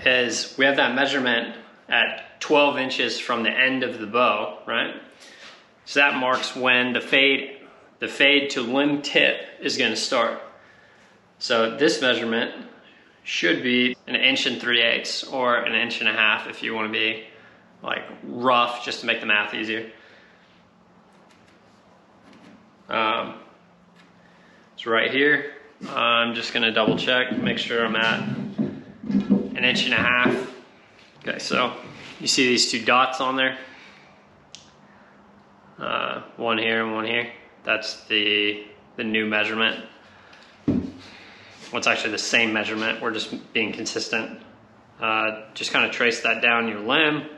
is we have that measurement at 12 inches from the end of the bow, right? So that marks when the fade to limb tip is gonna start. So this measurement should be 1 3/8 or 1.5 inches if you wanna be like rough, just to make the math easier. So right here, I'm just gonna double check, make sure I'm at 1.5 inches. Okay, so you see these two dots on there? One here and one here. That's the new measurement. Well, it's actually the same measurement, we're just being consistent. Just kind of trace that down your limb.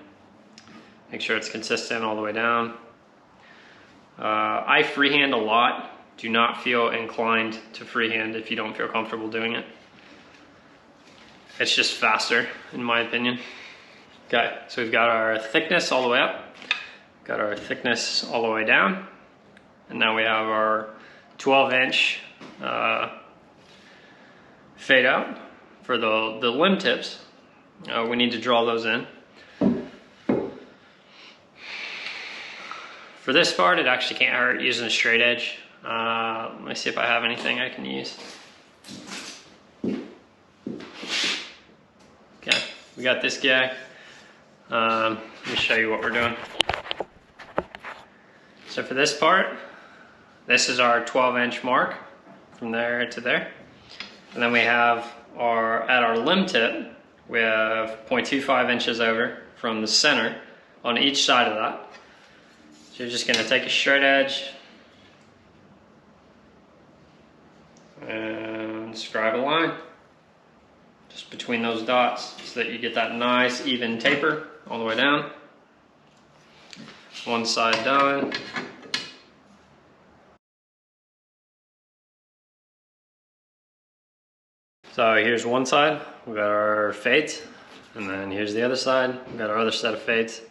Make sure it's consistent all the way down. I freehand a lot. Do not feel inclined to freehand if you don't feel comfortable doing it. It's just faster, in my opinion. Okay, so we've got our thickness all the way up, got our thickness all the way down, and now we have our 12-inch fade out for the limb tips. We need to draw those in. For this part, it actually can't hurt using a straight edge. Let me see if I have anything I can use. Okay, we got this guy. Let me show you what we're doing. So for this part, this is our 12-inch mark from there to there. And then we have at our limb tip, we have 0.25 inches over from the center on each side of that. So you're just gonna take a straight edge and scribe a line just between those dots so that you get that nice even taper all the way down. One side done. So here's one side, we've got our fades, and then here's the other side, we've got our other set of fades.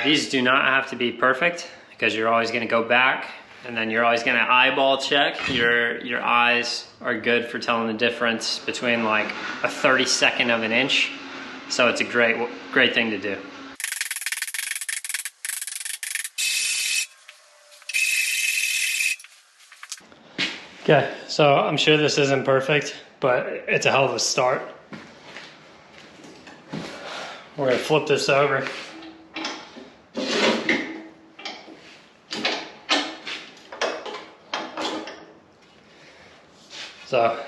These do not have to be perfect because you're always gonna go back and then you're always gonna eyeball check. Your eyes are good for telling the difference between like a 32nd of an inch. So it's a great thing to do. Okay, so I'm sure this isn't perfect, but it's a hell of a start. We're gonna flip this over. So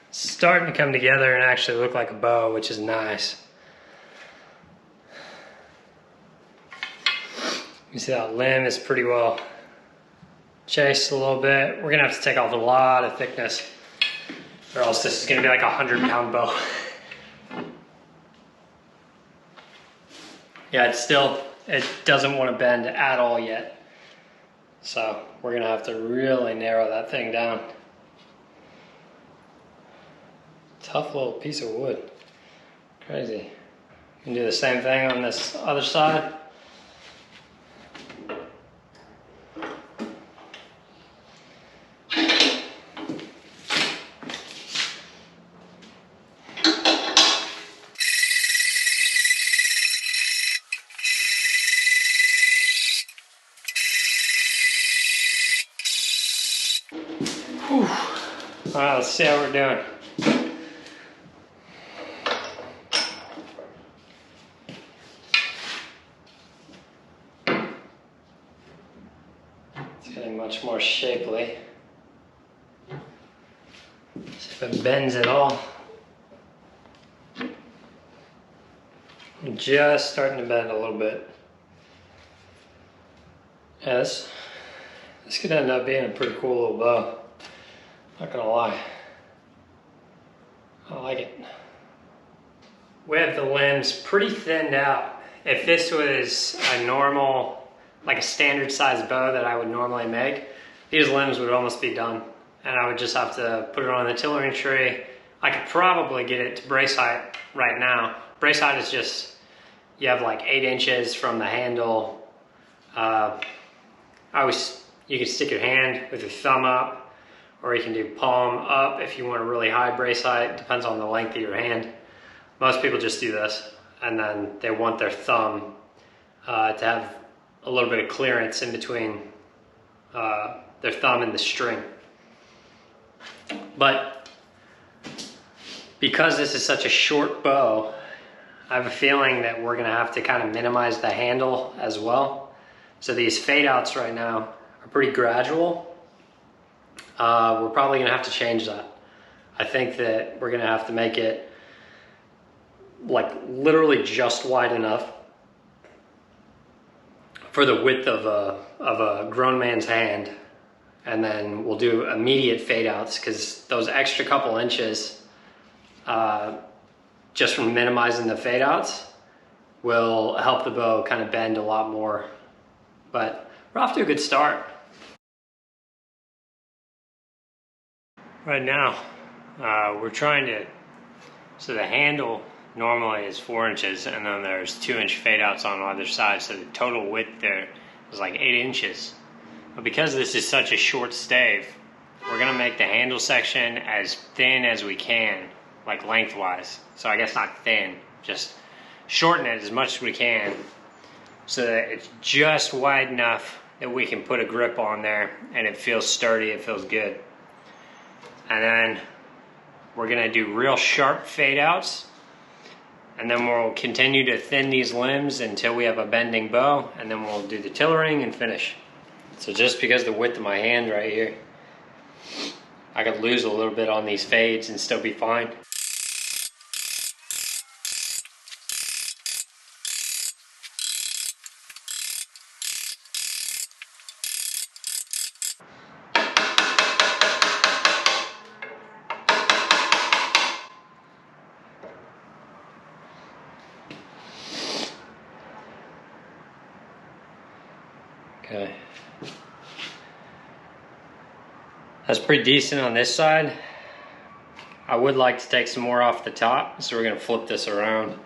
it's starting to come together and actually look like a bow, which is nice. You see that limb is pretty well chased a little bit. We're gonna have to take off a lot of thickness or else this is gonna be like a 100-pound bow. Yeah, it doesn't want to bend at all yet. So we're gonna have to really narrow that thing down. Tough little piece of wood. Crazy. You can do the same thing on this other side. Whew. All right, let's see how we're doing. It's getting much more shapely. See if it bends at all. Just starting to bend a little bit. Yeah, this could end up being a pretty cool little bow. Not gonna lie. I like it. We have the limbs pretty thinned out. If this was a normal, like a standard size bow that I would normally make, these limbs would almost be done. And I would just have to put it on the tillery tree, I could probably get it to brace height right now. Brace height is just, you have like 8 inches from the handle. You can stick your hand with your thumb up, or you can do palm up if you want a really high brace height. Depends on the length of your hand. Most people just do this, and then they want their thumb to have a little bit of clearance in between their thumb and the string. But because this is such a short bow, I have a feeling that we're gonna have to kind of minimize the handle as well. So these fade outs right now are pretty gradual. We're probably gonna have to change that. I think that we're gonna have to make it like literally just wide enough for the width of a grown man's hand. And then we'll do immediate fade outs, because those extra couple inches, just from minimizing the fade outs, will help the bow kind of bend a lot more. But we're off to a good start. Right now, we're trying to, so the handle normally is 4 inches, and then there's 2-inch fade outs on either side, so the total width there is like 8 inches. But because this is such a short stave, we're gonna make the handle section as thin as we can, like lengthwise. So I guess not thin, just shorten it as much as we can so that it's just wide enough that we can put a grip on there and it feels sturdy, it feels good. And then we're gonna do real sharp fade outs, and then we'll continue to thin these limbs until we have a bending bow, and then we'll do the tillering and finish. So just because the width of my hand right here, I could lose a little bit on these fades and still be fine. Okay. That's pretty decent on this side. I would like to take some more off the top, so we're gonna flip this around.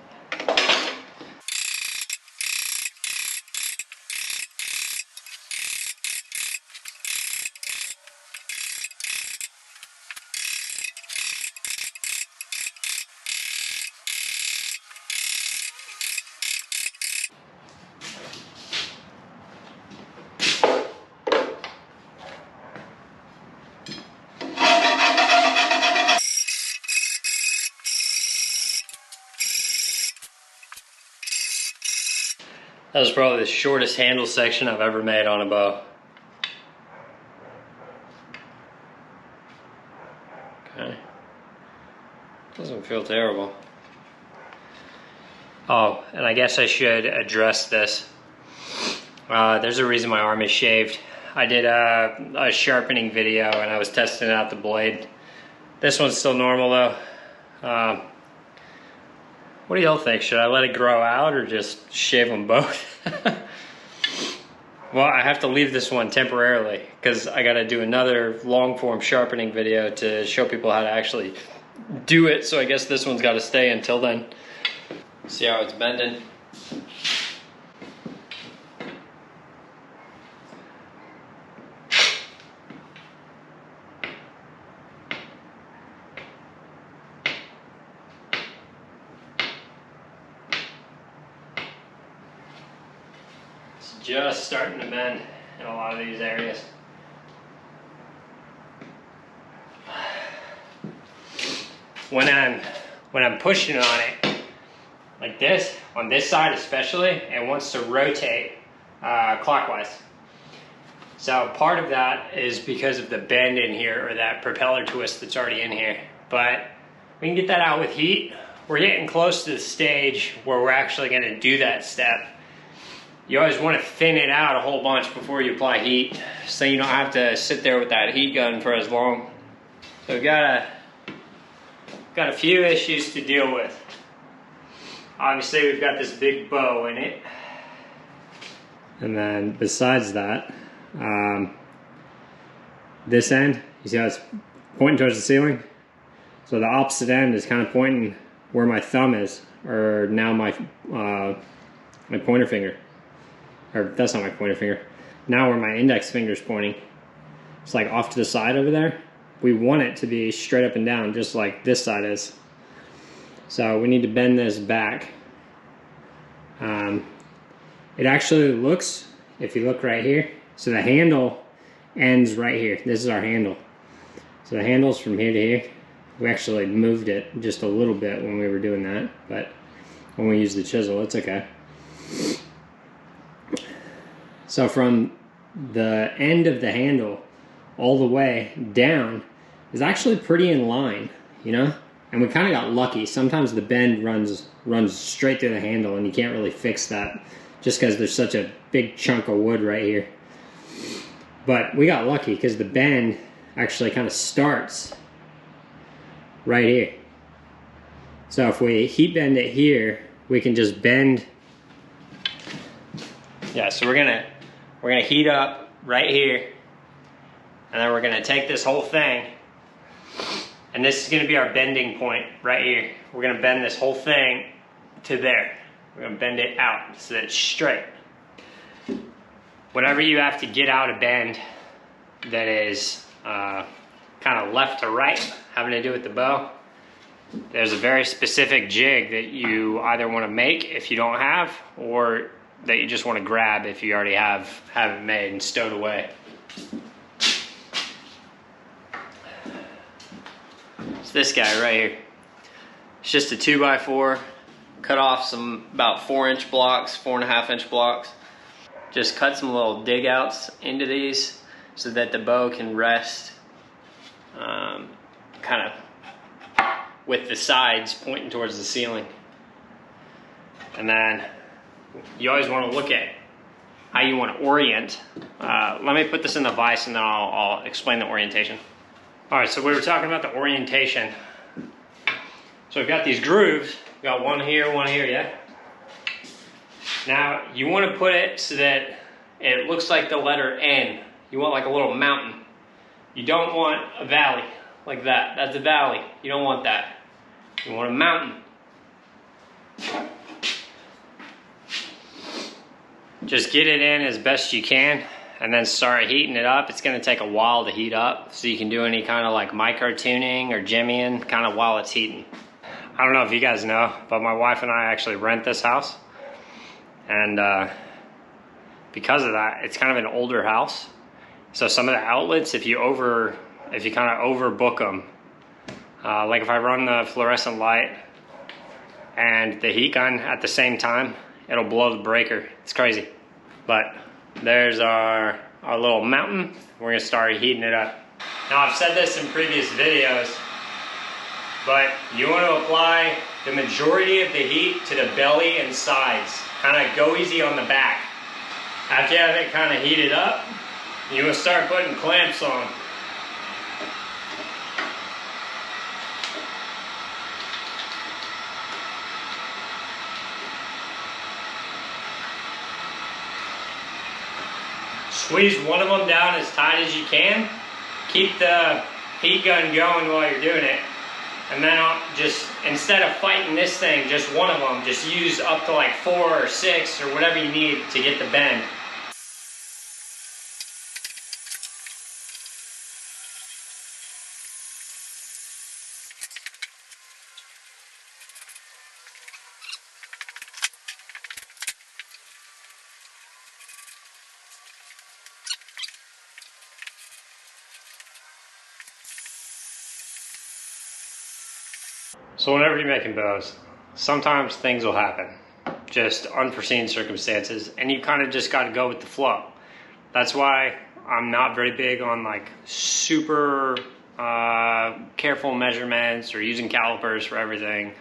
That was probably the shortest handle section I've ever made on a bow. Okay. Doesn't feel terrible. Oh, and I guess I should address this. There's a reason my arm is shaved. I did a sharpening video and I was testing out the blade. This one's still normal though. What do y'all think? Should I let it grow out or just shave them both? Well, I have to leave this one temporarily because I gotta do another long form sharpening video to show people how to actually do it. So I guess this one's gotta stay until then. See how it's bending? Just starting to bend in a lot of these areas. When I'm pushing on it, like this, on this side especially, it wants to rotate clockwise. So part of that is because of the bend in here, or that propeller twist that's already in here. But we can get that out with heat. We're getting close to the stage where we're actually gonna do that step. You always want to thin it out a whole bunch before you apply heat, so you don't have to sit there with that heat gun for as long. So we've got a few issues to deal with. Obviously we've got this big bow in it. And then besides that, this end, you see how it's pointing towards the ceiling? So the opposite end is kind of pointing where my thumb is, or now my pointer finger. Or that's not my pointer finger. Now where my index finger is pointing. It's like off to the side over there. We want it to be straight up and down, just like this side is. So we need to bend this back. It actually looks, if you look right here, so the handle ends right here. This is our handle. So the handle's from here to here. We actually moved it just a little bit when we were doing that, but when we use the chisel, it's okay. So from the end of the handle all the way down is actually pretty in line, you know? And we kind of got lucky. Sometimes the bend runs straight through the handle and you can't really fix that just because there's such a big chunk of wood right here. But we got lucky because the bend actually kind of starts right here. So if we heat bend it here, we can just bend. Yeah, so we're gonna heat up right here, and then we're gonna take this whole thing, and this is gonna be our bending point right here. We're gonna bend this whole thing to there. We're gonna bend it out so that it's straight. Whenever you have to get out a bend that is kind of left to right, having to do with the bow, there's a very specific jig that you either want to make if you don't have, or that you just want to grab if you already have it made and stowed away. It's this guy right here. It's just a 2x4, cut off some about 4-inch blocks, 4.5-inch blocks. Just cut some little dig outs into these so that the bow can rest kind of with the sides pointing towards the ceiling. And then you always want to look at how you want to orient. Let me put this in the vise and then I'll explain the orientation. All right, so we were talking about the orientation. So we've got these grooves. We've got one here, yeah? Now, you want to put it so that it looks like the letter N. You want like a little mountain. You don't want a valley like that. That's a valley. You don't want that. You want a mountain. Just get it in as best you can and then start heating it up. It's going to take a while to heat up, so you can do any kind of like micro tuning or jimmying kind of while it's heating. I don't know if you guys know, but my wife and I actually rent this house. And because of that, it's kind of an older house. So some of the outlets, if you kind of overbook them, like if I run the fluorescent light and the heat gun at the same time, it'll blow the breaker. It's crazy. But there's our little mountain. We're gonna start heating it up. Now, I've said this in previous videos, but you want to apply the majority of the heat to the belly and sides. Kind of go easy on the back. After you have it kind of heated up, you want to start putting clamps on. Squeeze one of them down as tight as you can. Keep the heat gun going while you're doing it. And then just, instead of fighting this thing, just one of them, just use up to like 4 or 6 or whatever you need to get the bend. So whenever you're making bows, sometimes things will happen, just unforeseen circumstances, and you kind of just got to go with the flow. That's why I'm not very big on like super careful measurements or using calipers for everything.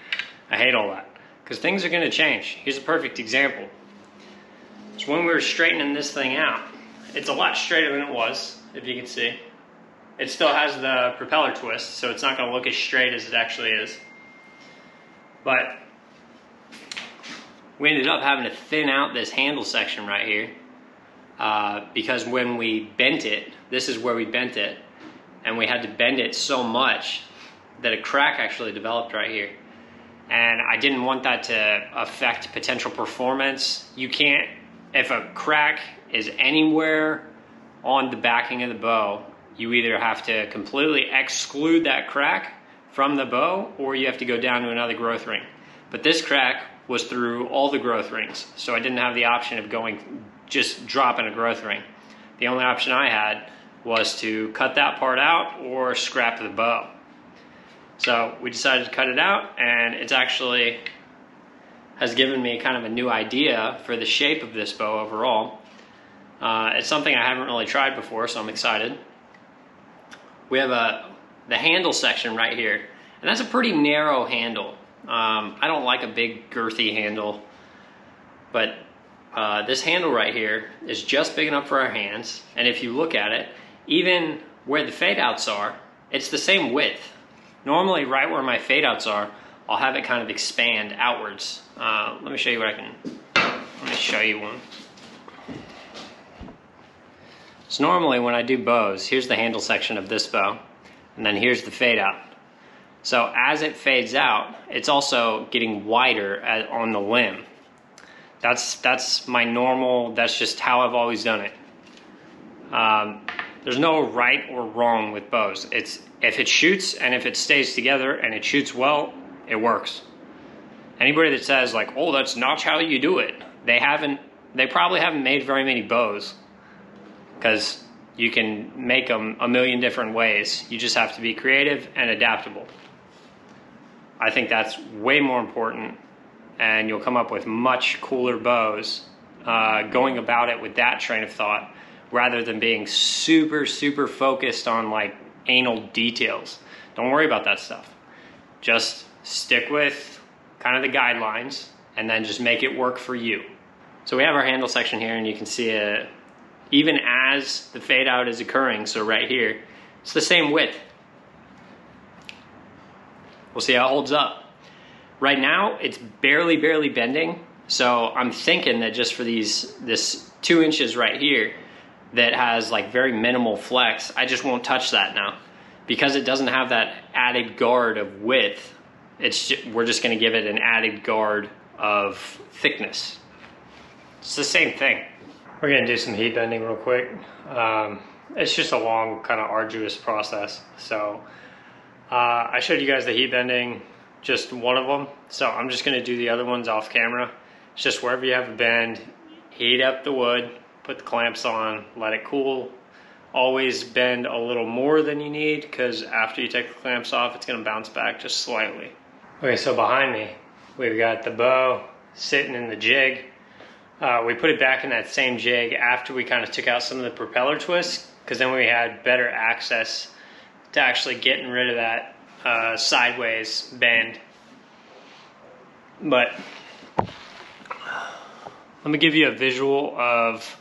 I hate all that because things are going to change. Here's a perfect example. So when we were straightening this thing out, it's a lot straighter than it was, if you can see. It still has the propeller twist, so it's not going to look as straight as it actually is. But we ended up having to thin out this handle section right here because when we bent it, this is where we bent it, and we had to bend it so much that a crack actually developed right here. And I didn't want that to affect potential performance. You can't, if a crack is anywhere on the backing of the bow, you either have to completely exclude that crack from the bow, or you have to go down to another growth ring. But this crack was through all the growth rings, so I didn't have the option of just dropping a growth ring. The only option I had was to cut that part out or scrap the bow. So we decided to cut it out, and it's actually has given me kind of a new idea for the shape of this bow overall. It's something I haven't really tried before, so I'm excited. We have the handle section right here, and that's a pretty narrow handle. I don't like a big girthy handle, but this handle right here is just big enough for our hands, and if you look at it, even where the fade outs are, it's the same width. Normally, right where my fade outs are, I'll have it kind of expand outwards. Let me show you what let me show you one. So normally when I do bows, here's the handle section of this bow, and then here's the fade out. So as it fades out, it's also getting wider on the limb. That's my normal, that's just how I've always done it. There's no right or wrong with bows. It's if it shoots and if it stays together and it shoots well, it works. Anybody that says like, oh, that's not how you do it, they probably haven't made very many bows, because you can make them a million different ways. You just have to be creative and adaptable. I think that's way more important, and you'll come up with much cooler bows going about it with that train of thought, rather than being super, super focused on like anal details. Don't worry about that stuff. Just stick with kind of the guidelines and then just make it work for you. So we have our handle section here, and you can see even as the fade out is occurring, so right here, it's the same width. We'll see how it holds up. Right now, it's barely bending, so I'm thinking that just for this 2 inches right here that has like very minimal flex, I just won't touch that now. Because it doesn't have that added guard of width, we're just gonna give it an added guard of thickness. It's the same thing. We're gonna do some heat bending real quick. It's just a long, kind of arduous process. So I showed you guys the heat bending, just one of them. So I'm just gonna do the other ones off camera. It's just wherever you have a bend, heat up the wood, put the clamps on, let it cool. Always bend a little more than you need, because after you take the clamps off, it's gonna bounce back just slightly. Okay, so behind me, we've got the bow sitting in the jig. We put it back in that same jig after we kind of took out some of the propeller twists, because then we had better access to actually getting rid of that sideways bend. But let me give you a visual of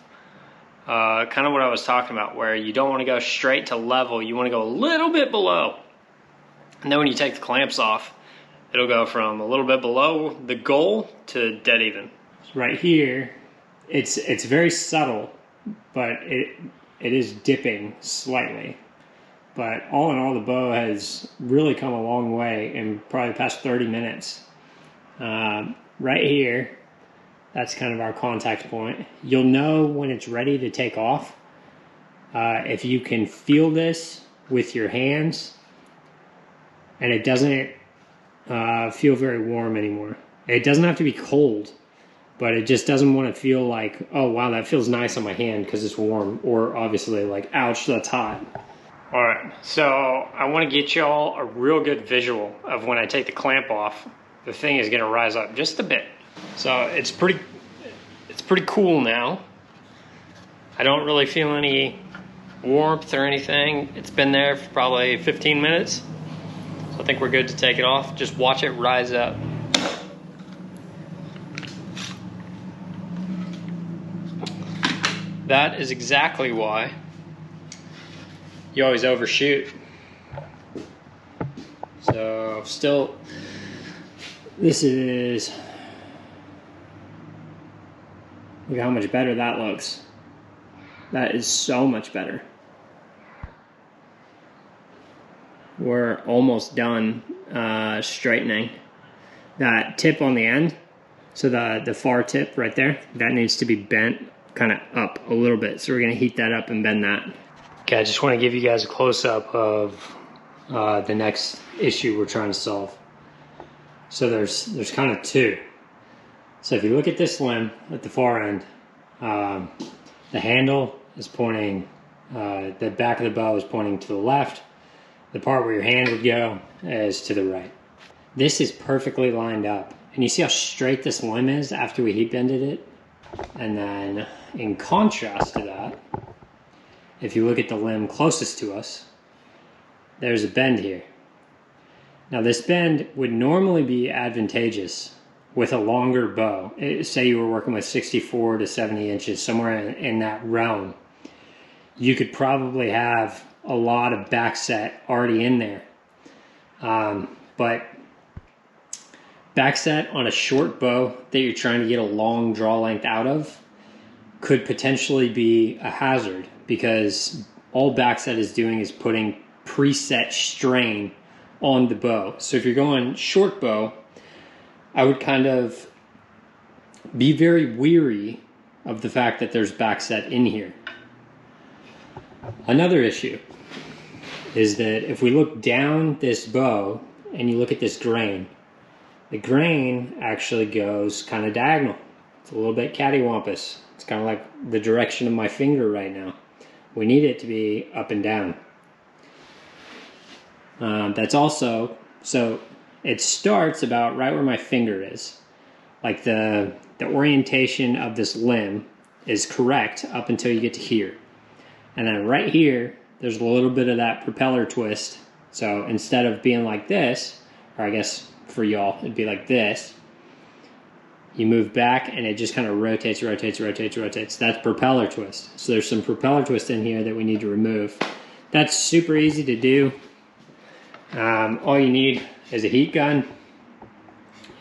kind of what I was talking about, where you don't want to go straight to level, you want to go a little bit below. And then when you take the clamps off, it'll go from a little bit below the goal to dead even. Right here, it's very subtle, but it is dipping slightly. But all in all, the bow has really come a long way in probably the past 30 minutes. Right here, that's kind of our contact point. You'll know when it's ready to take off. If you can feel this with your hands, and it doesn't feel very warm anymore. It doesn't have to be cold, but it just doesn't want to feel like, oh wow, that feels nice on my hand because it's warm, or obviously like, ouch, that's hot. All right, so I want to get y'all a real good visual of when I take the clamp off, the thing is going to rise up just a bit. So it's pretty cool now. I don't really feel any warmth or anything. It's been there for probably 15 minutes. So I think we're good to take it off. Just watch it rise up. That is exactly why you always overshoot. So still, this is, look how much better that looks. That is so much better. we're almost done straightening. That tip on the end, so the far tip right there, that needs to be bent kind of up a little bit. So we're gonna heat that up and bend that. Okay, I just want to give you guys a close-up of the next issue we're trying to solve. So there's kind of two. So if you look at this limb at the far end, the handle is pointing, the back of the bow is pointing to the left. The part where your hand would go is to the right. This is perfectly lined up. And you see how straight this limb is after we heat bended it? And then in contrast to that, if you look at the limb closest to us, there's a bend here. Now this bend would normally be advantageous with a longer bow. Say you were working with 64 to 70 inches, somewhere in that realm. You could probably have a lot of backset already in there. But backset on a short bow that you're trying to get a long draw length out of could potentially be a hazard, because all backset is doing is putting preset strain on the bow. So if you're going short bow, I would kind of be very weary of the fact that there's backset in here. Another issue is that if we look down this bow and you look at this grain, the grain actually goes kind of diagonal. It's a little bit cattywampus. It's kind of like the direction of my finger right now. We need it to be up and down. That's also, so it starts about right where my finger is. Like the orientation of this limb is correct up until you get to here. And then right here, there's a little bit of that propeller twist. So instead of being like this, or I guess for y'all, it'd be like this, you move back and it just kind of rotates. That's propeller twist. So there's some propeller twist in here that we need to remove. That's super easy to do. All you need is a heat gun.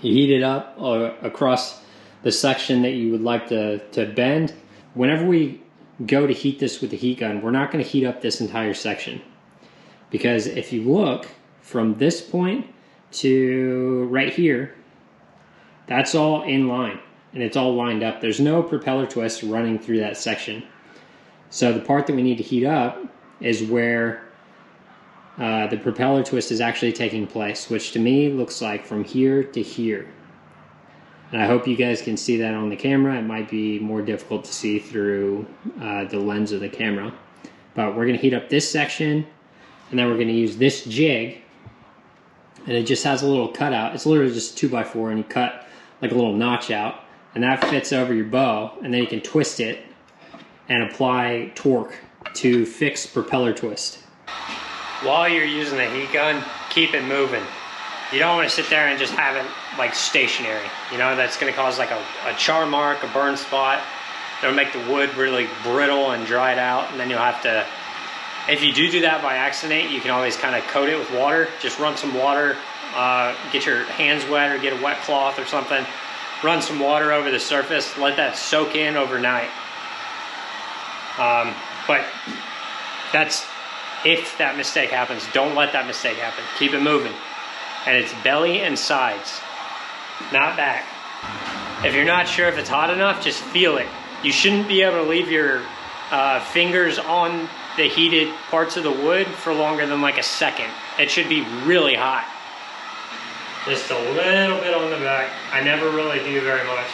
You heat it up across the section that you would like to bend. Whenever we go to heat this with the heat gun, we're not going to heat up this entire section. Because if you look from this point to right here, that's all in line and it's all lined up. There's no propeller twist running through that section. So the part that we need to heat up is where the propeller twist is actually taking place, which to me looks like from here to here. And I hope you guys can see that on the camera. It might be more difficult to see through the lens of the camera. But we're going to heat up this section, and then we're going to use this jig. And it just has a little cutout. It's literally just 2x4, and you cut like a little notch out. And that fits over your bow, and then you can twist it and apply torque to fix propeller twist. While you're using the heat gun, keep it moving. You don't want to sit there and just have it like stationary. You know, that's going to cause like a char mark, a burn spot. It'll make the wood really brittle and dried out, and then you'll have to, if you do that by accident, you can always kind of coat it with water. Just run some water, get your hands wet or get a wet cloth or something. Run some water over the surface, let that soak in overnight. But that's, if that mistake happens, don't let that mistake happen. Keep it moving. And it's belly and sides, not back. If you're not sure if it's hot enough, just feel it. You shouldn't be able to leave your fingers on the heated parts of the wood for longer than like a second. It should be really hot. Just a little bit on the back. I never really do very much.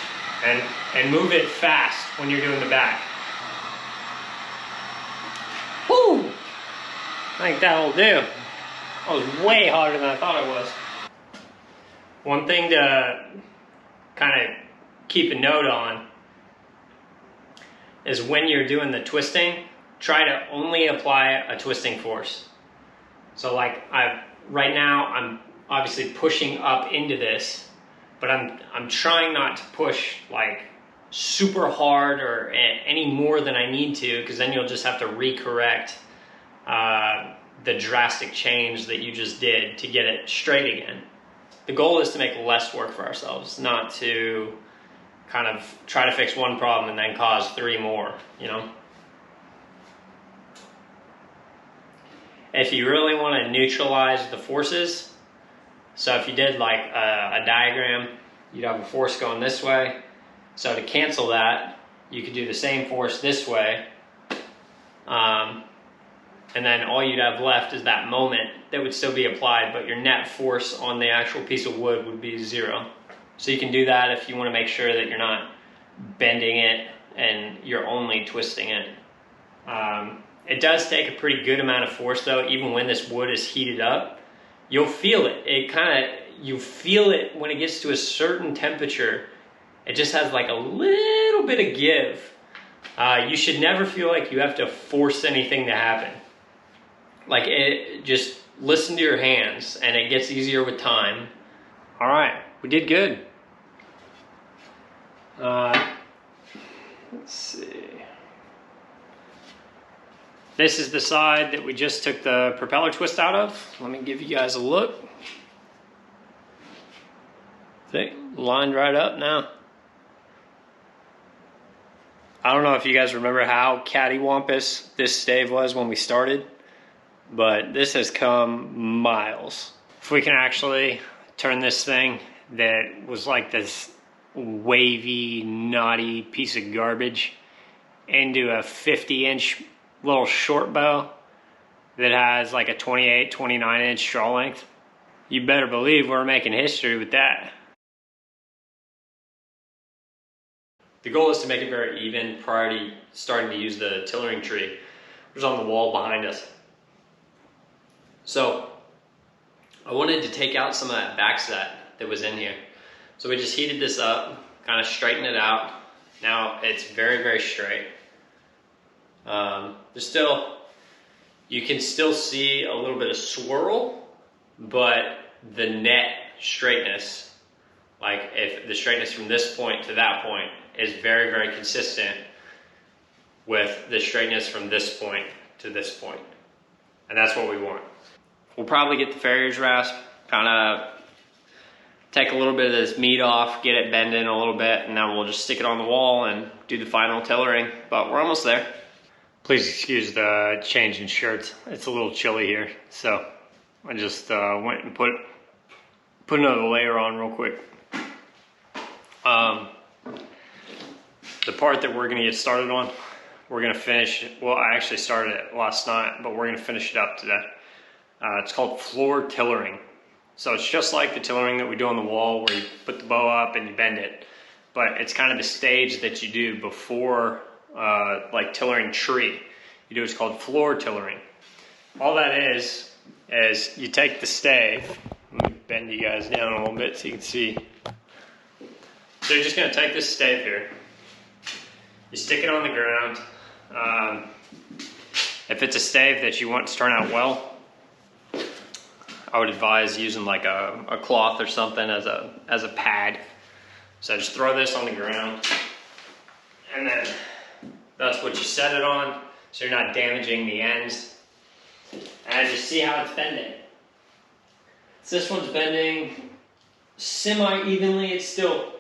And move it fast when you're doing the back. Woo! I think that'll do. That was way hotter than I thought it was. One thing to kind of keep a note on is when you're doing the twisting, try to only apply a twisting force. So like right now I'm obviously pushing up into this, but I'm trying not to push like super hard or any more than I need to, because then you'll just have to recorrect the drastic change that you just did to get it straight again. The goal is to make less work for ourselves, not to kind of try to fix one problem and then cause 3 more, you know? if you really want to neutralize the forces, so if you did like a diagram, you'd have a force going this way. So to cancel that, you could do the same force this way. And then all you'd have left is that moment that would still be applied, but your net force on the actual piece of wood would be 0. So you can do that if you want to make sure that you're not bending it and you're only twisting it. It does take a pretty good amount of force though, even when this wood is heated up. You'll feel it. You feel it when it gets to a certain temperature. It just has like a little bit of give. You should never feel like you have to force anything to happen. Like just listen to your hands, and it gets easier with time. All right, we did good. Let's see. This is the side that we just took the propeller twist out of. Let me give you guys a look. See, lined right up now. I don't know if you guys remember how cattywampus this stave was when we started, but this has come miles. If we can actually turn this thing that was like this wavy, knotty piece of garbage into a 50-inch little short bow that has like a 28, 29-inch straw length, you better believe we're making history with that. The goal is to make it very even prior to starting to use the tillering tree, which is on the wall behind us. So I wanted to take out some of that backset that was in here. So we just heated this up, kind of straightened it out. Now it's very, very straight. You can still see a little bit of swirl, but the net straightness, like if the straightness from this point to that point, is very, very consistent with the straightness from this point to this point. And that's what we want. We'll probably get the farrier's rasp, kind of take a little bit of this meat off, get it bending a little bit, and then we'll just stick it on the wall and do the final tillering, but we're almost there. Please excuse the change in shirts. It's a little chilly here, so I just went and put another layer on real quick. The part that we're gonna get started on, we're gonna finish, well, I actually started it last night, but we're gonna finish it up today. It's called floor tillering. So it's just like the tillering that we do on the wall where you put the bow up and you bend it, but it's kind of the stage that you do before like tillering tree. You do what's called floor tillering. All that is you take the stave, let me bend you guys down a little bit so you can see. So you're just gonna take this stave here, you stick it on the ground. If it's a stave that you want to turn out well, I would advise using like a cloth or something as a pad. So just throw this on the ground, and then that's what you set it on, so you're not damaging the ends. And just see how it's bending. So this one's bending semi-evenly. It's still,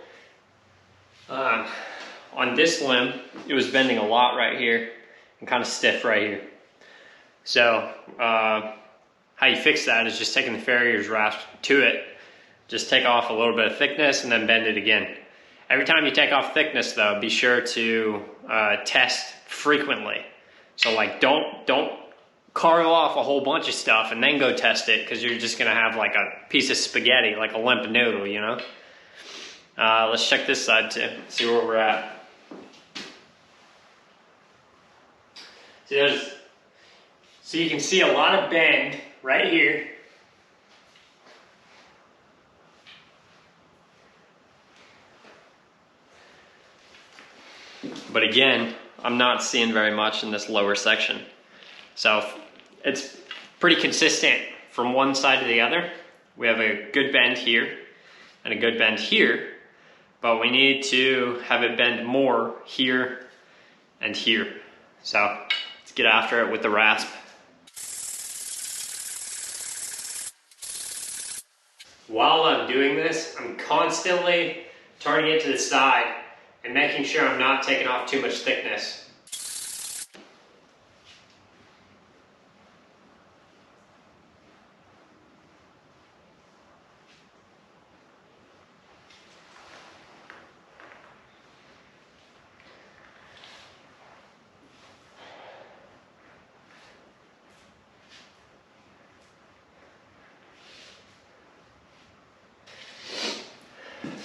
on this limb, it was bending a lot right here and kind of stiff right here. So how you fix that is just taking the farrier's rasp to it, just take off a little bit of thickness and then bend it again. Every time you take off thickness though, be sure to test frequently. So like don't carve off a whole bunch of stuff and then go test it, because you're just gonna have like a piece of spaghetti, like a limp noodle, you know? Let's check this side too, see where we're at. So you can see a lot of bend right here. But again, I'm not seeing very much in this lower section. So it's pretty consistent from one side to the other. We have a good bend here and a good bend here, but we need to have it bend more here and here. So let's get after it with the rasp. While I'm doing this, I'm constantly turning it to the side and making sure I'm not taking off too much thickness.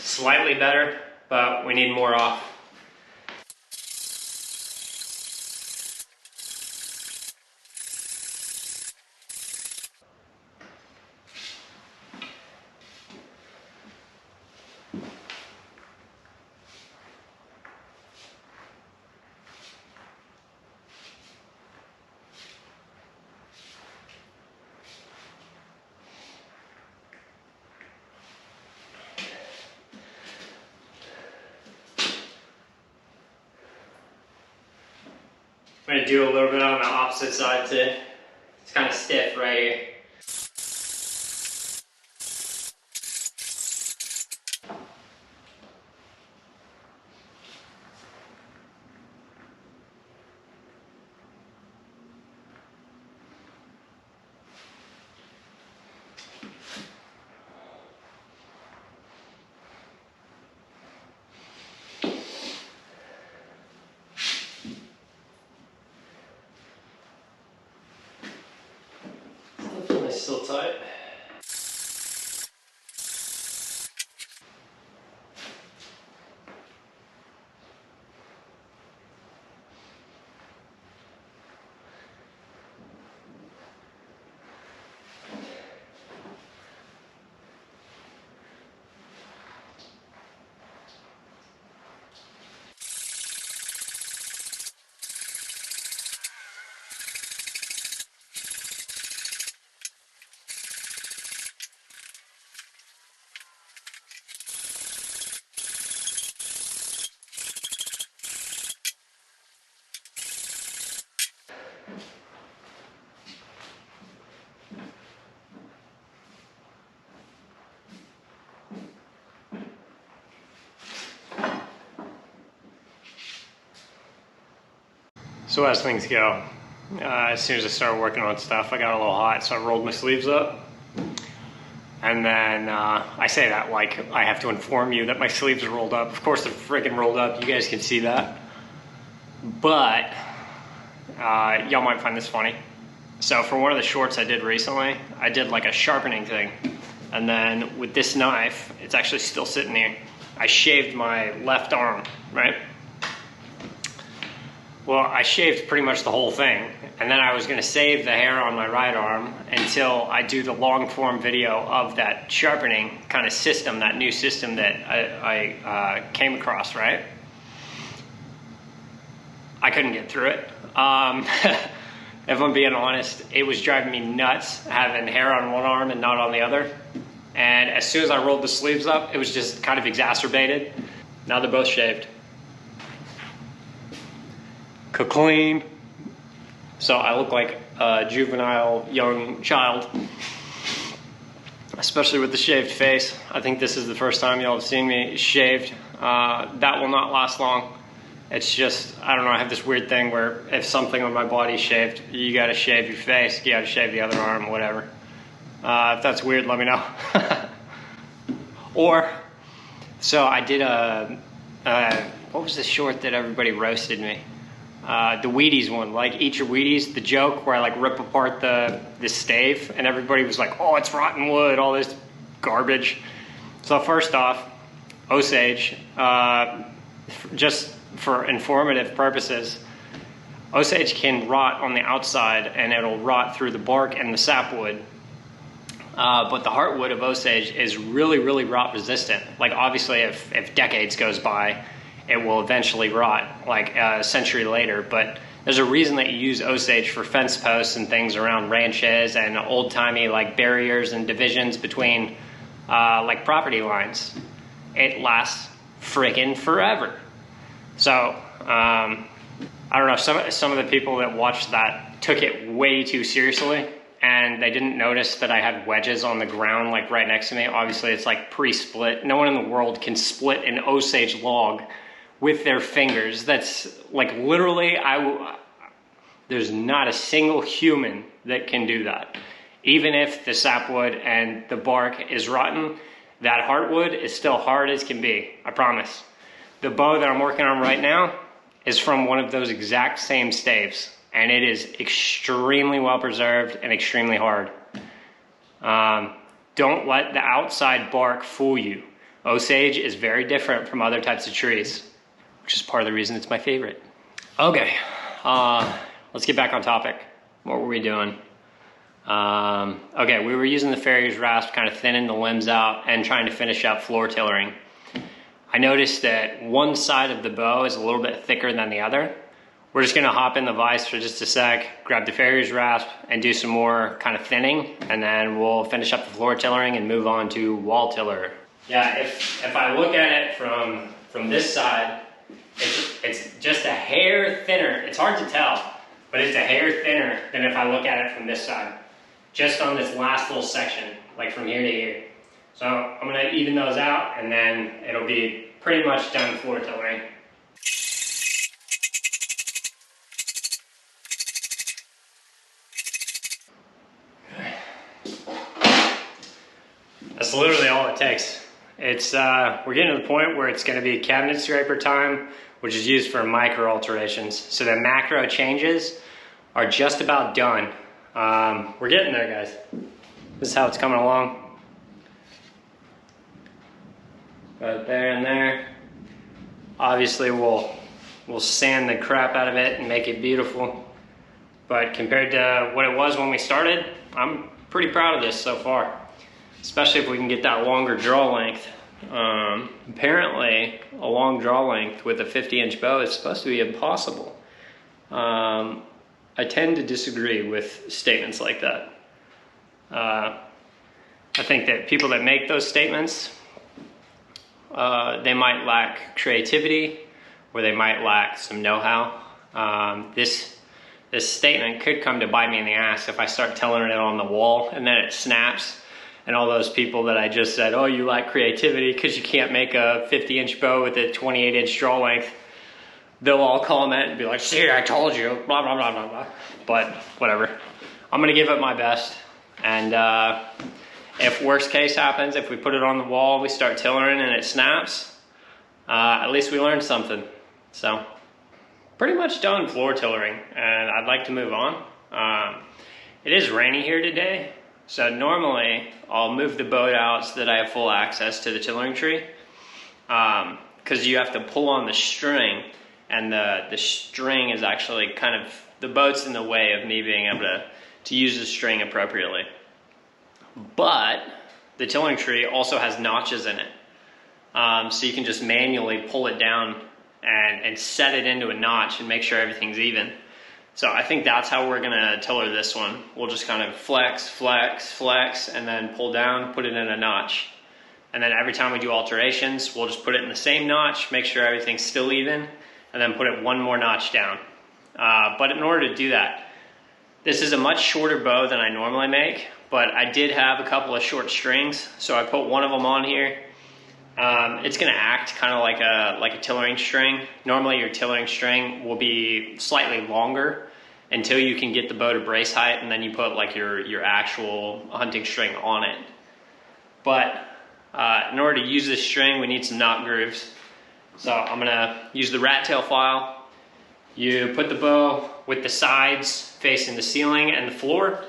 slightly better, but we need more off. I'm gonna do a little bit on the opposite side too. It's kind of stiff right here. Still tight. So as things go, as soon as I started working on stuff, I got a little hot, so I rolled my sleeves up. And then I say that like I have to inform you that my sleeves are rolled up. Of course they're freaking rolled up, you guys can see that. But y'all might find this funny. So for one of the shorts I did recently, I did like a sharpening thing. And then with this knife, it's actually still sitting here, I shaved my left arm, right? Well, I shaved pretty much the whole thing, and then I was going to save the hair on my right arm until I do the long form video of that sharpening kind of system, that new system that I came across, right? I couldn't get through it. If I'm being honest, it was driving me nuts having hair on one arm and not on the other. And as soon as I rolled the sleeves up, it was just kind of exacerbated. Now they're both shaved. Clean. So I look like a juvenile young child, especially with the shaved face. I think this is the first time y'all have seen me shaved. That will not last long. It's just, I don't know, I have this weird thing where if something on my body is shaved, you gotta shave your face, you gotta shave the other arm, whatever. If that's weird, let me know. Or, so I did what was the short that everybody roasted me? The Wheaties one, like Eat Your Wheaties, the joke where I like rip apart the stave and everybody was like, oh, it's rotten wood, all this garbage. So first off, Osage, just for informative purposes, Osage can rot on the outside and it'll rot through the bark and the sapwood. But the heartwood of Osage is really, really rot resistant. Like obviously if decades goes by, it will eventually rot, like a century later. But there's a reason that you use Osage for fence posts and things around ranches and old-timey like barriers and divisions between like property lines. It lasts friggin' forever. So I don't know, some of the people that watched that took it way too seriously, and they didn't notice that I had wedges on the ground like right next to me. Obviously it's like pre-split. No one in the world can split an Osage log with their fingers. That's like literally, there's not a single human that can do that. Even if the sapwood and the bark is rotten, that heartwood is still hard as can be, I promise. The bow that I'm working on right now is from one of those exact same staves, and it is extremely well preserved and extremely hard. Don't let the outside bark fool you. Osage is very different from other types of trees, which is part of the reason it's my favorite. Okay, let's get back on topic. What were we doing? Okay, we were using the farrier's rasp, kind of thinning the limbs out and trying to finish up floor tillering. I noticed that one side of the bow is a little bit thicker than the other. We're just gonna hop in the vise for just a sec, grab the farrier's rasp and do some more kind of thinning, and then we'll finish up the floor tillering and move on to wall tiller. Yeah, if I look at it from this side, it's just a hair thinner. It's hard to tell, but it's a hair thinner than if I look at it from this side. Just on this last little section, like from here to here. So I'm gonna even those out and then it'll be pretty much done floor tillering. That's literally all it takes. It's we're getting to the point where it's going to be cabinet scraper time, which is used for micro alterations. So the macro changes are just about done. We're getting there, guys. This is how it's coming along. Right there and there. Obviously, we'll sand the crap out of it and make it beautiful. But compared to what it was when we started, I'm pretty proud of this so far. Especially if we can get that longer draw length. Apparently, a long draw length with a 50-inch bow is supposed to be impossible. I tend to disagree with statements like that. I think that people that make those statements, they might lack creativity, or they might lack some know-how. This statement could come to bite me in the ass if I start tillering it on the wall and then it snaps. And all those people that I just said, oh, you lack creativity because you can't make a 50-inch bow with a 28-inch draw length, they'll all comment and be like, see, I told you, blah, blah, blah, blah, blah. But whatever. I'm going to give it my best. And if worst case happens, if we put it on the wall, we start tillering and it snaps, at least we learned something. So pretty much done floor tillering, and I'd like to move on. It is rainy here today. So normally I'll move the boat out so that I have full access to the tillering tree, because you have to pull on the string, and the string is actually kind of, the boat's in the way of me being able to use the string appropriately. But the tillering tree also has notches in it, so you can just manually pull it down and set it into a notch and make sure everything's even. So I think that's how we're gonna tiller this one. We'll just kind of flex, flex, flex, and then pull down, put it in a notch. And then every time we do alterations, we'll just put it in the same notch, make sure everything's still even, and then put it one more notch down. But in order to do that, this is a much shorter bow than I normally make, but I did have a couple of short strings, so I put one of them on here. It's gonna act kind of like a tillering string. Normally your tillering string will be slightly longer until you can get the bow to brace height, and then you put like your actual hunting string on it. But in order to use this string, we need some knot grooves. So I'm gonna use the rat tail file. You put the bow with the sides facing the ceiling and the floor.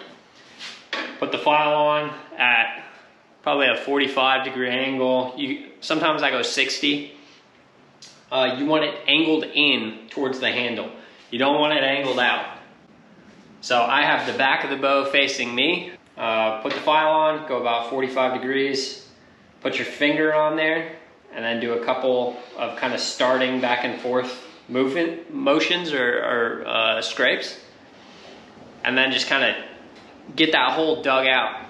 Put the file on at probably a 45-degree angle. Sometimes I go 60. You want it angled in towards the handle. You don't want it angled out. So I have the back of the bow facing me. Put the file on, go about 45 degrees. Put your finger on there, and then do a couple of kind of starting back and forth motions or scrapes. And then just kind of get that hole dug out.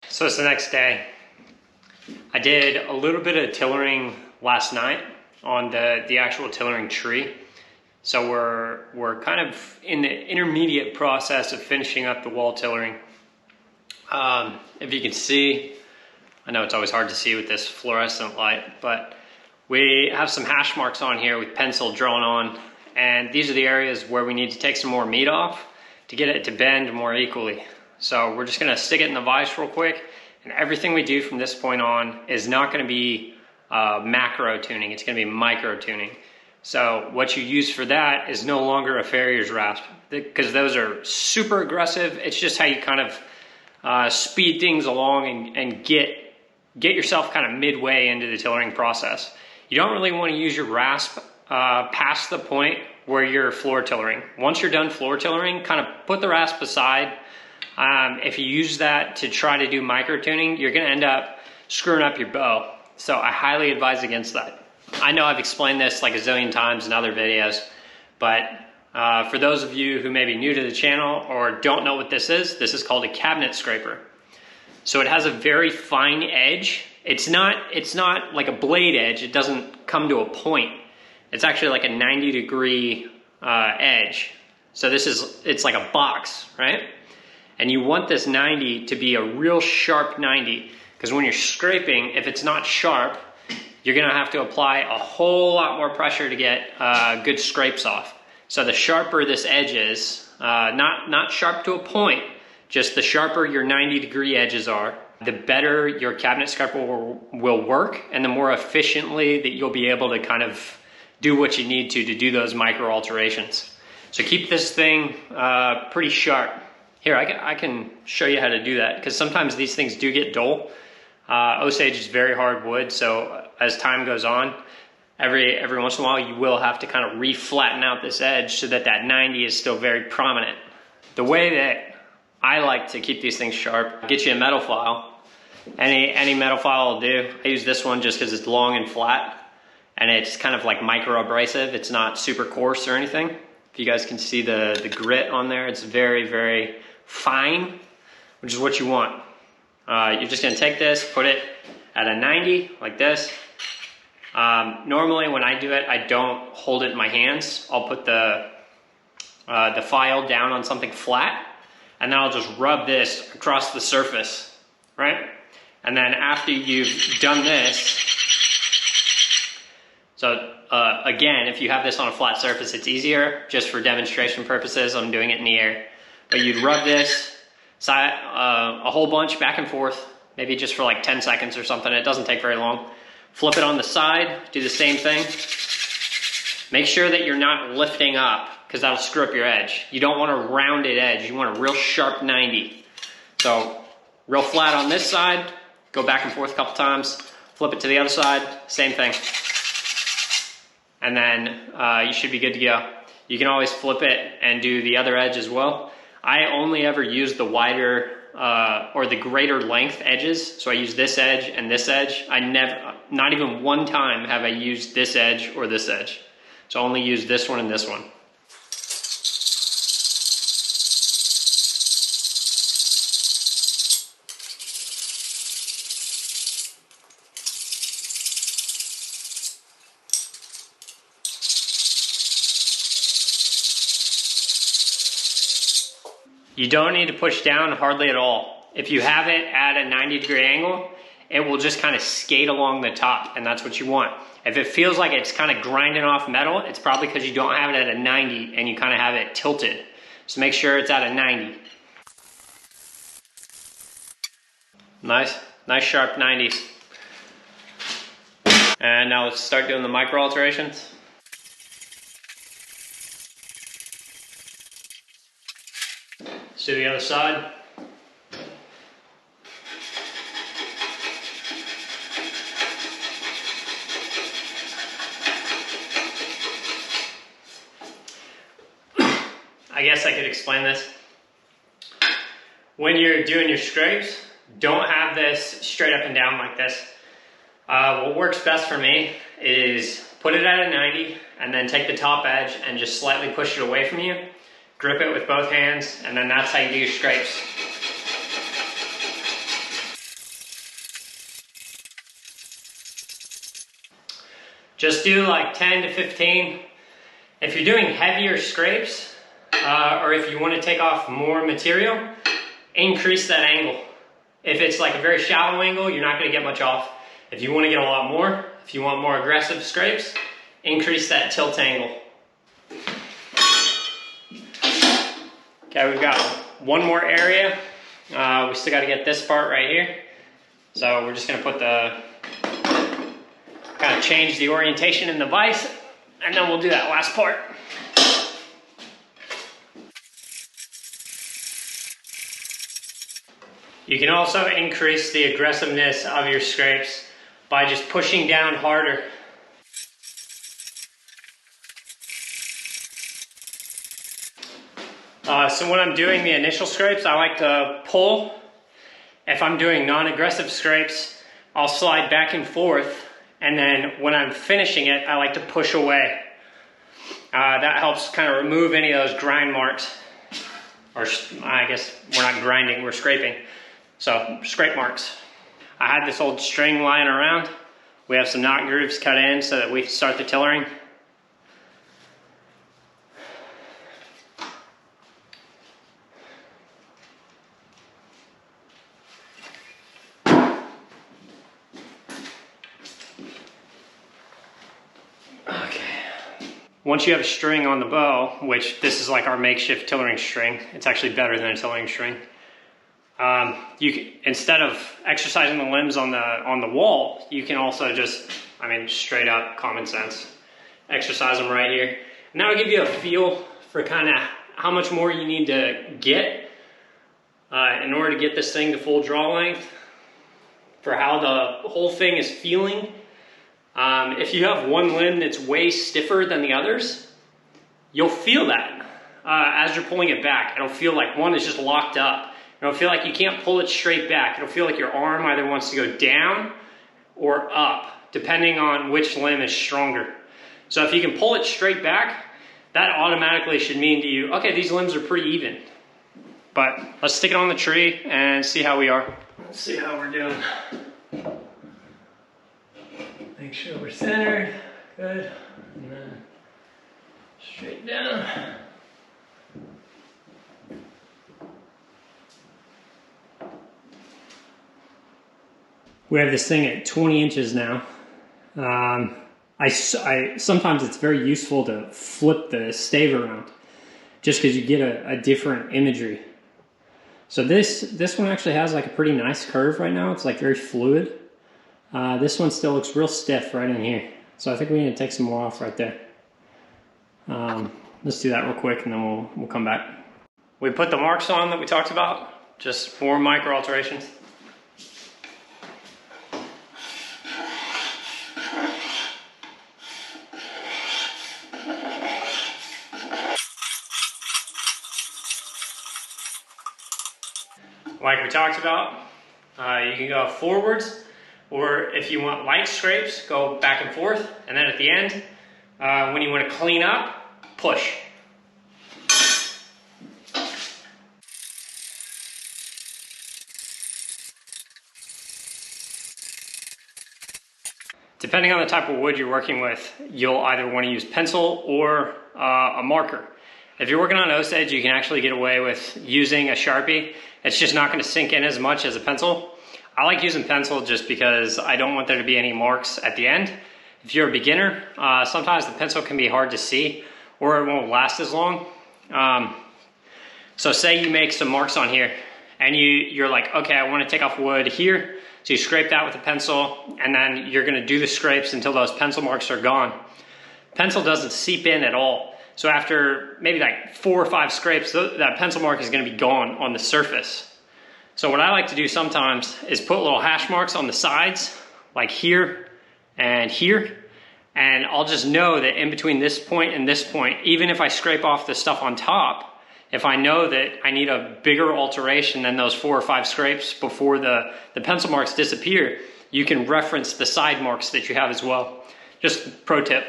So it's the next day. I did a little bit of tillering last night on the actual tillering tree. So we're kind of in the intermediate process of finishing up the wall tillering. If you can see, I know it's always hard to see with this fluorescent light, but We have some hash marks on here with pencil drawn on, and these are the areas where we need to take some more meat off to get it to bend more equally. So we're just gonna stick it in the vise real quick, and everything we do from this point on is not gonna be macro tuning, it's gonna be micro tuning. So what you use for that is no longer a farrier's rasp, because those are super aggressive. It's just how you kind of speed things along and get yourself kind of midway into the tillering process. You don't really want to use your rasp past the point where you're floor tillering. Once you're done floor tillering, kind of put the rasp aside. If you use that to try to do micro tuning, you're gonna end up screwing up your bow. So I highly advise against that. I know I've explained this like a zillion times in other videos, but for those of you who may be new to the channel or don't know what this is called a cabinet scraper. So it has a very fine edge. It's not like a blade edge. It doesn't come to a point. It's actually like a 90-degree edge. So it's like a box, right? And you want this 90 to be a real sharp 90, because when you're scraping, if it's not sharp, you're gonna have to apply a whole lot more pressure to get good scrapes off. So the sharper this edge is, not sharp to a point, just the sharper your 90-degree edges are, the better your cabinet scraper will work, and the more efficiently that you'll be able to kind of do what you need to do those micro alterations. So keep this thing pretty sharp. Here, I can show you how to do that, because sometimes these things do get dull. Osage is very hard wood, so as time goes on, every once in a while you will have to kind of re-flatten out this edge so that 90 is still very prominent. The way that I like to keep these things sharp, get you a metal file. Any metal file will do. I use this one just because it's long and flat, and it's kind of like micro abrasive. It's not super coarse or anything. If you guys can see the grit on there, it's very, very fine, which is what you want. You're just gonna take this, put it at a 90, like this. Normally when I do it, I don't hold it in my hands. I'll put the file down on something flat, and then I'll just rub this across the surface, right? And then after you've done this, so again, if you have this on a flat surface, it's easier. Just for demonstration purposes, I'm doing it in the air. But you'd rub this a whole bunch back and forth, maybe just for like 10 seconds or something. It doesn't take very long. Flip it on the side, do the same thing. Make sure that you're not lifting up, because that'll screw up your edge. You don't want a rounded edge, you want a real sharp 90. So real flat on this side, go back and forth a couple times, flip it to the other side, same thing. And then you should be good to go. You can always flip it and do the other edge as well. I only ever use the wider or the greater length edges. So I use this edge and this edge. Not even one time have I used this edge or this edge. So I only use this one and this one. You don't need to push down hardly at all. If you have it at a 90-degree angle, it will just kind of skate along the top, and that's what you want. If it feels like it's kind of grinding off metal, it's probably because you don't have it at a 90 and you kind of have it tilted. So make sure it's at a 90. Nice sharp 90s. And now let's start doing the micro alterations. Let's do the other side. I guess I could explain this. When you're doing your scrapes, don't have this straight up and down like this. What works best for me is put it at a 90 and then take the top edge and just slightly push it away from you. Grip it with both hands, and then that's how you do your scrapes. Just do like 10 to 15. If you're doing heavier scrapes, or if you want to take off more material, increase that angle. If it's like a very shallow angle, you're not going to get much off. If you want to get a lot more, If you want more aggressive scrapes, increase that tilt angle. Okay, we've got one more area. We still got to get this part right here. So we're just going to put the, kind of change the orientation in the vise, and then we'll do that last part. You can also increase the aggressiveness of your scrapes by just pushing down harder. So when I'm doing the initial scrapes, I like to pull. If I'm doing non-aggressive scrapes, I'll slide back and forth, and then when I'm finishing it, I like to push away. That helps kind of remove any of those grind marks. Or I guess we're not grinding, we're scraping. So, scrape marks. I had this old string lying around. We have some knot grooves cut in so that we can start the tillering. Once you have a string on the bow, which this is like our makeshift tillering string, it's actually better than a tillering string. You can, instead of exercising the limbs on the wall, you can also just, I mean, straight up common sense, exercise them right here. And that'll give you a feel for kind of how much more you need to get in order to get this thing to full draw length, for how the whole thing is feeling. If you have one limb that's way stiffer than the others, you'll feel that as you're pulling it back. It'll feel like one is just locked up. It'll feel like you can't pull it straight back. It'll feel like your arm either wants to go down or up, depending on which limb is stronger. So if you can pull it straight back, that automatically should mean to you, okay, these limbs are pretty even. But let's stick it on the tree and see how we are. Let's see how we're doing. Make sure we're centered, good, and then straight down. We have this thing at 20 inches now. Sometimes it's very useful to flip the stave around, just because you get a different imagery. So this one actually has like a pretty nice curve right now. It's like very fluid. This one still looks real stiff right in here. So I think we need to take some more off right there. Let's do that real quick and then we'll come back. We put the marks on that we talked about, just 4 micro alterations. Like we talked about, you can go forwards, or if you want light scrapes, go back and forth, and then at the end, when you want to clean up, push. Depending on the type of wood you're working with, you'll either want to use pencil or a marker. If you're working on osage, you can actually get away with using a Sharpie. It's just not going to sink in as much as a pencil. I like using pencil just because I don't want there to be any marks at the end. If you're a beginner, sometimes the pencil can be hard to see or it won't last as long. So say you make some marks on here and you're like, okay, I want to take off wood here. So you scrape that with a pencil and then you're going to do the scrapes until those pencil marks are gone. Pencil doesn't seep in at all. So after maybe like 4 or 5 scrapes, that pencil mark is going to be gone on the surface. So what I like to do sometimes is put little hash marks on the sides, like here and here. And I'll just know that in between this point and this point, even if I scrape off the stuff on top, if I know that I need a bigger alteration than those 4 or 5 scrapes before the pencil marks disappear, you can reference the side marks that you have as well. Just pro tip.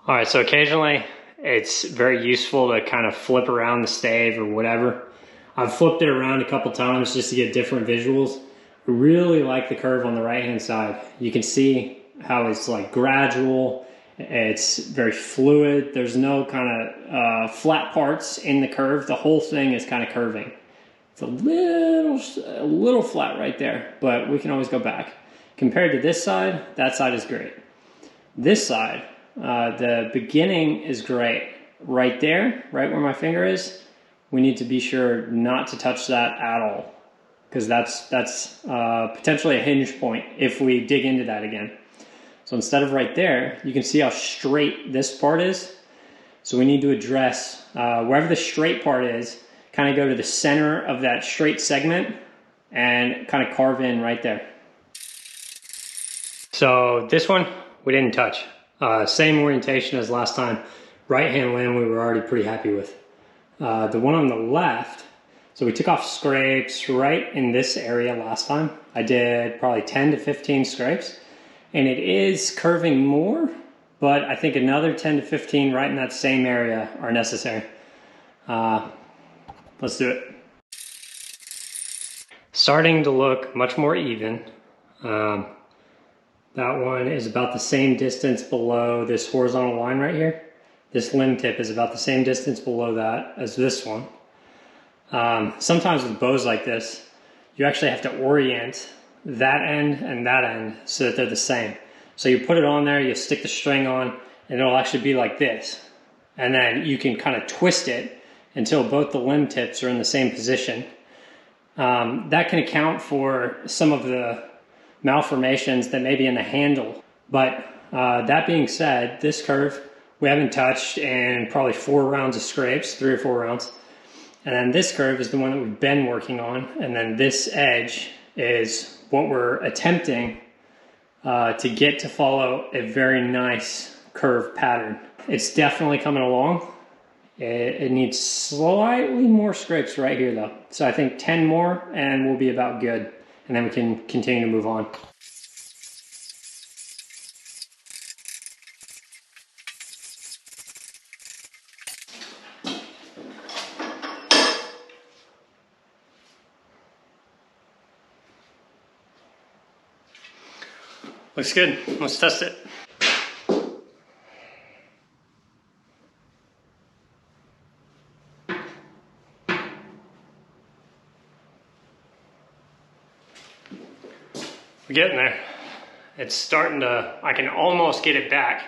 All right, so occasionally it's very useful to kind of flip around the stave or whatever. I've flipped it around a couple times just to get different visuals. I really like the curve on the right-hand side. You can see how it's like gradual. It's very fluid. There's no kind of flat parts in the curve. The whole thing is kind of curving. It's a little flat right there, but we can always go back. Compared to this side, that side is great. This side, the beginning is great. Right there, right where my finger is, we need to be sure not to touch that at all, because that's potentially a hinge point if we dig into that again. So instead of right there, you can see how straight this part is. So we need to address wherever the straight part is, kind of go to the center of that straight segment and kind of carve in right there. So this one, we didn't touch. Same orientation as last time. Right hand limb we were already pretty happy with. The one on the left, so we took off scrapes right in this area last time. I did probably 10 to 15 scrapes, and it is curving more, but I think another 10 to 15 right in that same area are necessary. Let's do it. Starting to look much more even. That one is about the same distance below this horizontal line right here. This limb tip is about the same distance below that as this one. Sometimes with bows like this, you actually have to orient that end and that end so that they're the same. So you put it on there, you stick the string on, and it'll actually be like this. And then you can kind of twist it until both the limb tips are in the same position. That can account for some of the malformations that may be in the handle. But that being said, this curve we haven't touched in probably 4 rounds of scrapes, 3 or 4 rounds. And then this curve is the one that we've been working on. And then this edge is what we're attempting to get to follow a very nice curve pattern. It's definitely coming along. It needs slightly more scrapes right here though. So I think 10 more and we'll be about good. And then we can continue to move on. Looks good. Let's test it. We're getting there. It's starting to, I can almost get it back.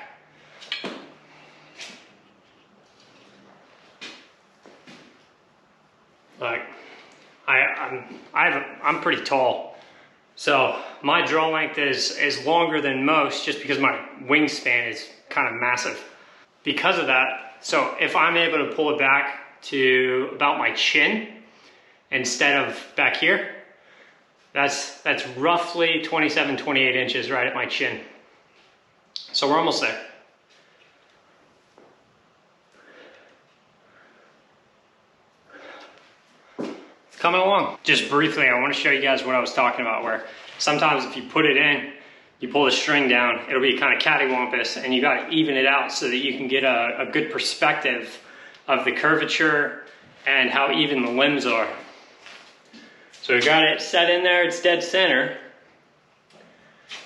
Like, I'm pretty tall. So my draw length is longer than most just because my wingspan is kind of massive. Because of that, so if I'm able to pull it back to about my chin instead of back here, that's roughly 27, 28 inches right at my chin. So we're almost there. Coming along. Just briefly, I want to show you guys what I was talking about, where sometimes if you put it in, you pull the string down, it'll be kind of cattywampus, and you got to even it out so that you can get a good perspective of the curvature and how even the limbs are. So we got it set in there, it's dead center.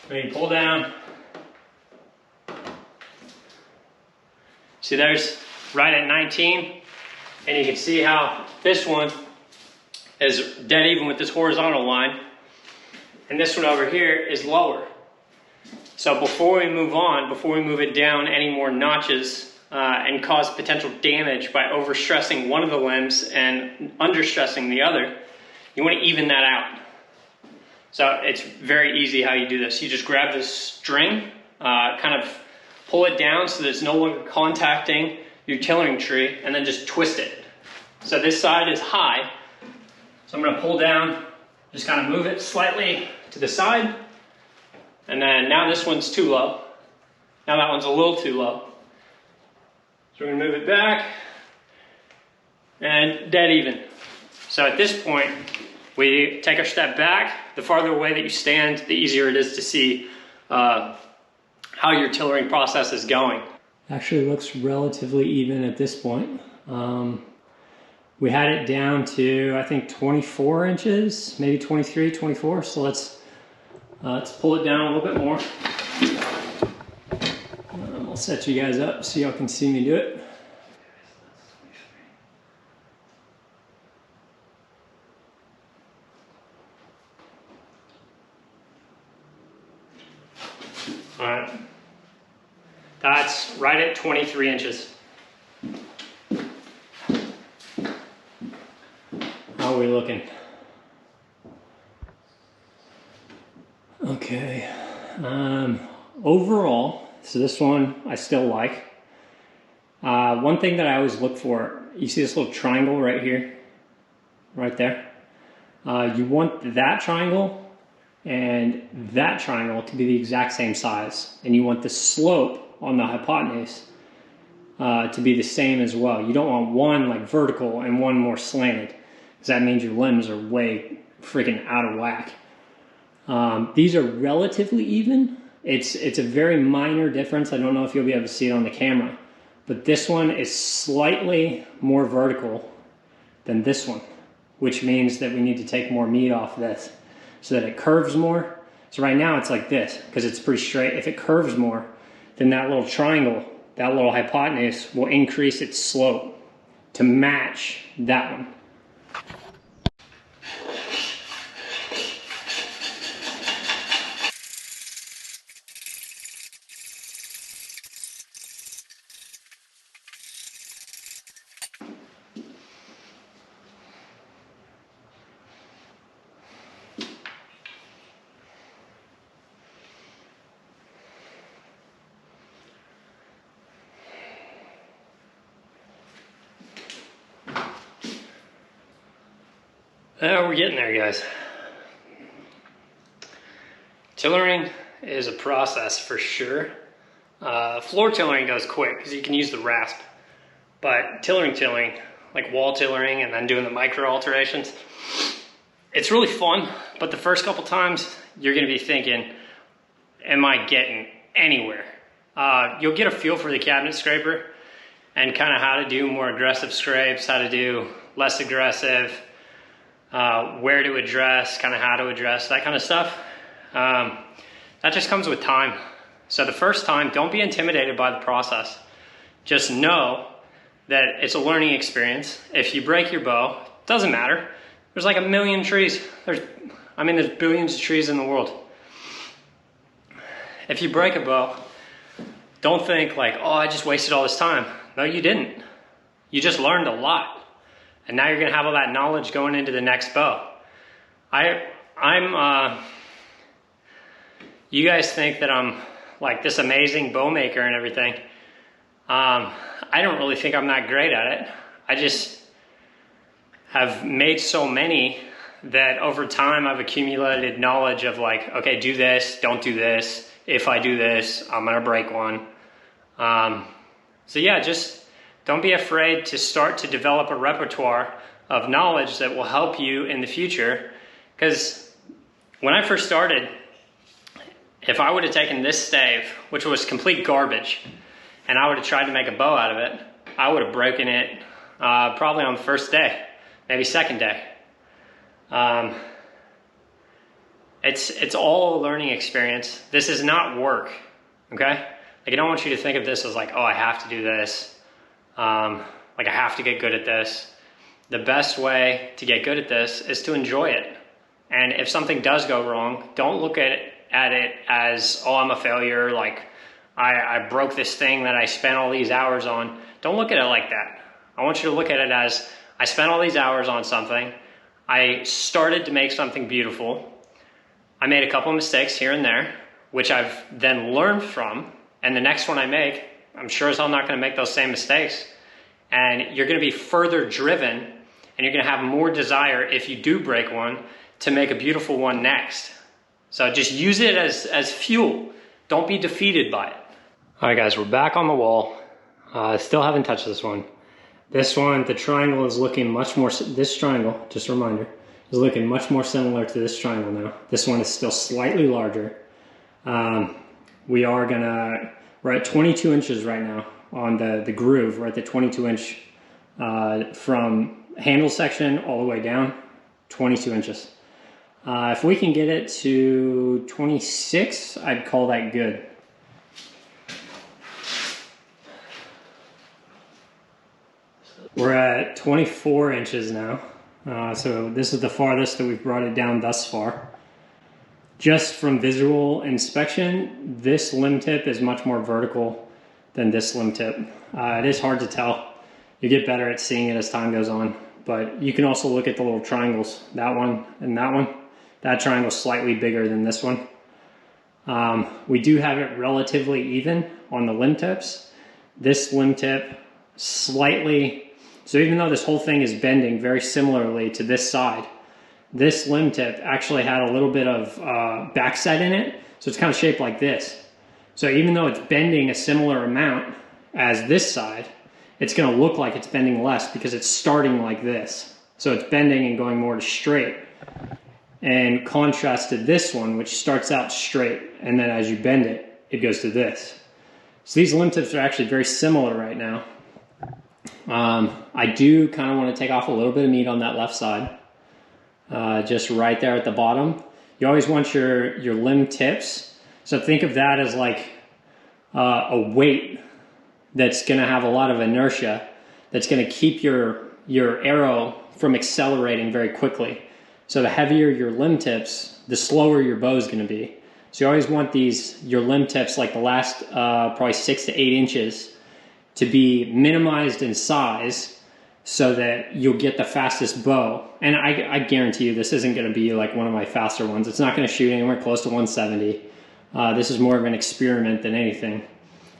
When you pull down, see there's right at 19, and you can see how this one is dead even with this horizontal line, and this one over here is lower. So before we move on, before we move it down any more notches and cause potential damage by overstressing one of the limbs and understressing the other, you want to even that out. So it's very easy how you do this. You just grab this string, kind of pull it down so that it's no longer contacting your tillering tree, and then just twist it. So this side is high. So I'm going to pull down, just kind of move it slightly to the side. And then now this one's too low. Now that one's a little too low. So we're going to move it back and dead even. So at this point, we take our step back. The farther away that you stand, the easier it is to see how your tillering process is going. Actually looks relatively even at this point. We had it down to, I think, 24 inches, maybe 23, 24. So let's pull it down a little bit more. I'll set you guys up so y'all can see me do it. All right. That's right at 23 inches. How are we looking? Okay. Overall, so this one I still like. One thing that I always look for, you see this little triangle right here? Right there? You want that triangle and that triangle to be the exact same size. And you want the slope on the hypotenuse to be the same as well. You don't want one like vertical and one more slanted, because that means your limbs are way freaking out of whack. These are relatively even. It's a very minor difference. I don't know if you'll be able to see it on the camera, but this one is slightly more vertical than this one, which means that we need to take more meat off this so that it curves more. So right now it's like this because it's pretty straight. If it curves more, then that little triangle, that little hypotenuse will increase its slope to match that one. We're getting there, guys. Tillering is a process for sure. Floor tillering goes quick because you can use the rasp. But tillering, like wall tillering and then doing the micro alterations, it's really fun. But the first couple times, you're going to be thinking, am I getting anywhere? You'll get a feel for the cabinet scraper and kind of how to do more aggressive scrapes, how to do less aggressive, where to address, kind of how to address, that kind of stuff. That just comes with time. So the first time, don't be intimidated by the process. Just know that it's a learning experience. If you break your bow, doesn't matter. There's like a million trees. There's billions of trees in the world. If you break a bow, don't think like, oh, I just wasted all this time. No, you didn't. You just learned a lot. And now you're gonna have all that knowledge going into the next bow. You guys think that I'm like this amazing bow maker and everything. I don't really think I'm that great at it. I just have made so many that over time I've accumulated knowledge of like, okay, do this, don't do this. If I do this, I'm gonna break one. So yeah, just don't be afraid to start to develop a repertoire of knowledge that will help you in the future. Because when I first started, if I would have taken this stave, which was complete garbage, and I would have tried to make a bow out of it, I would have broken it probably on the first day, maybe second day. It's all a learning experience. This is not work, okay? Like I don't want you to think of this as like, oh, I have to do this. Like I have to get good at this. The best way to get good at this is to enjoy it. And if something does go wrong, don't look at it as, oh, I'm a failure. Like I broke this thing that I spent all these hours on. Don't look at it like that. I want you to look at it as, I spent all these hours on something. I started to make something beautiful. I made a couple of mistakes here and there, which I've then learned from. And the next one I make, I'm sure as hell not going to make those same mistakes. And you're going to be further driven, and you're going to have more desire if you do break one to make a beautiful one next. So just use it as fuel. Don't be defeated by it. All right, guys, we're back on the wall. Still haven't touched this one. This one, the triangle is looking much more, this triangle, just a reminder, is looking much more similar to this triangle now. This one is still slightly larger. We're at 22 inches right now on the groove. We're at the 22 inch from handle section all the way down, 22 inches. If we can get it to 26, I'd call that good. We're at 24 inches now. So this is the farthest that we've brought it down thus far. just from visual inspection, this limb tip is much more vertical than this limb tip. It is hard to tell. You get better at seeing it as time goes on, but you can also look at the little triangles, that one and that one. That triangle's slightly bigger than this one. We do have it relatively even on the limb tips. This limb tip slightly, so even though this whole thing is bending very similarly to this side, this limb tip actually had a little bit of backside in it, so it's kind of shaped like this. So even though it's bending a similar amount as this side, it's going to look like it's bending less because it's starting like this. So it's bending and going more to straight. In contrast to this one, which starts out straight, and then as you bend it, it goes to this. So these limb tips are actually very similar right now. I do kind of want to take off a little bit of meat on that left side. Just right there at the bottom. You always want your limb tips. So think of that as like a weight that's going to have a lot of inertia, that's going to keep your arrow from accelerating very quickly. So the heavier your limb tips, the slower your bow is going to be. So you always want your limb tips, like the last probably 6 to 8 inches, to be minimized in size so that you'll get the fastest bow. And I guarantee you this isn't going to be like one of my faster ones. It's not going to shoot anywhere close to 170. This is more of an experiment than anything.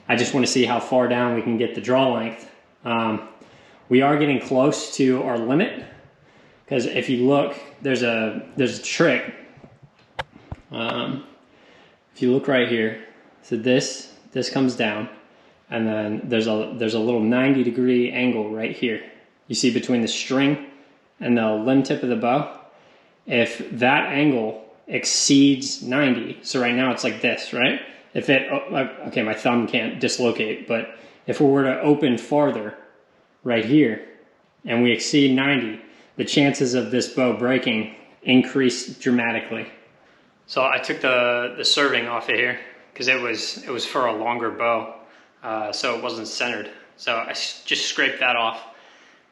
I just want to see how far down we can get the draw length. We are getting close to our limit, because if you look, there's a trick. If you look right here, so this comes down, and then there's a little 90-degree angle right here. You see between the string and the limb tip of the bow. If that angle exceeds 90, so right now it's like this, right? If it, okay, my thumb can't dislocate, but if we were to open farther right here and we exceed 90, the chances of this bow breaking increase dramatically. So I took the serving off of here because it was for a longer bow, so it wasn't centered. So I just scraped that off,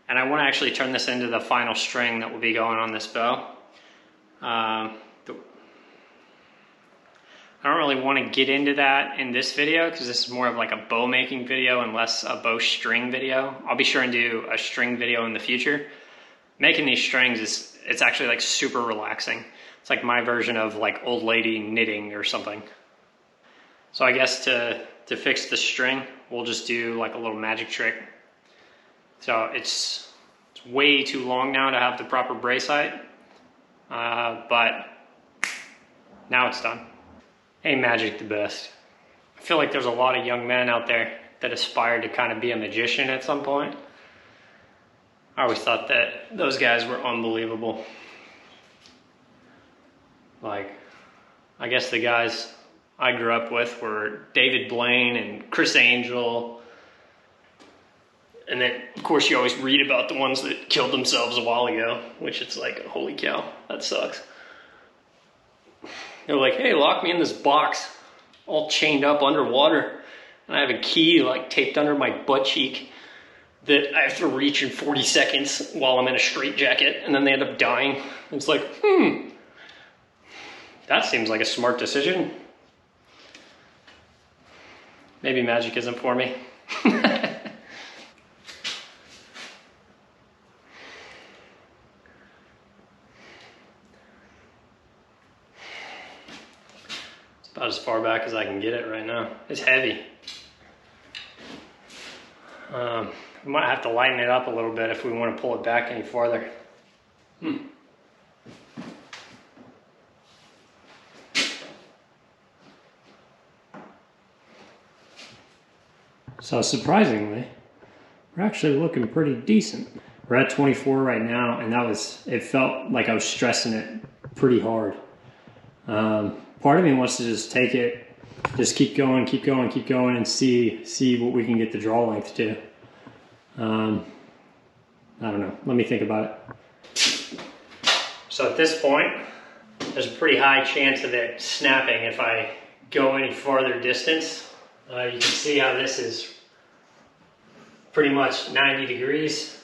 and I want to actually turn this into the final string that will be going on this bow. I don't really want to get into that in this video because this is more of like a bow making video and less a bow string video. I'll be sure and do a string video in the future. Making these strings it's actually like super relaxing. It's like my version of like old lady knitting or something. So I guess to fix the string, we'll just do like a little magic trick. So it's way too long now to have the proper brace height, but now it's done. Ain't magic the best? I feel like there's a lot of young men out there that aspire to kind of be a magician at some point. I always thought that those guys were unbelievable. Like, I guess the guys I grew up with were David Blaine and Chris Angel. And then, of course, you always read about the ones that killed themselves a while ago, which it's like, holy cow, that sucks. They're like, hey, lock me in this box, all chained up underwater, and I have a key like taped under my butt cheek that I have to reach in 40 seconds while I'm in a straitjacket, and then they end up dying. It's like, that seems like a smart decision. Maybe magic isn't for me. About as far back as I can get it right now. It's heavy. We might have to lighten it up a little bit if we want to pull it back any farther. So surprisingly, we're actually looking pretty decent. We're at 24 right now, and it felt like I was stressing it pretty hard. Part of me wants to just take it, just keep going, and see what we can get the draw length to. I don't know. Let me think about it. So at this point, there's a pretty high chance of it snapping if I go any farther distance. You can see how this is pretty much 90 degrees,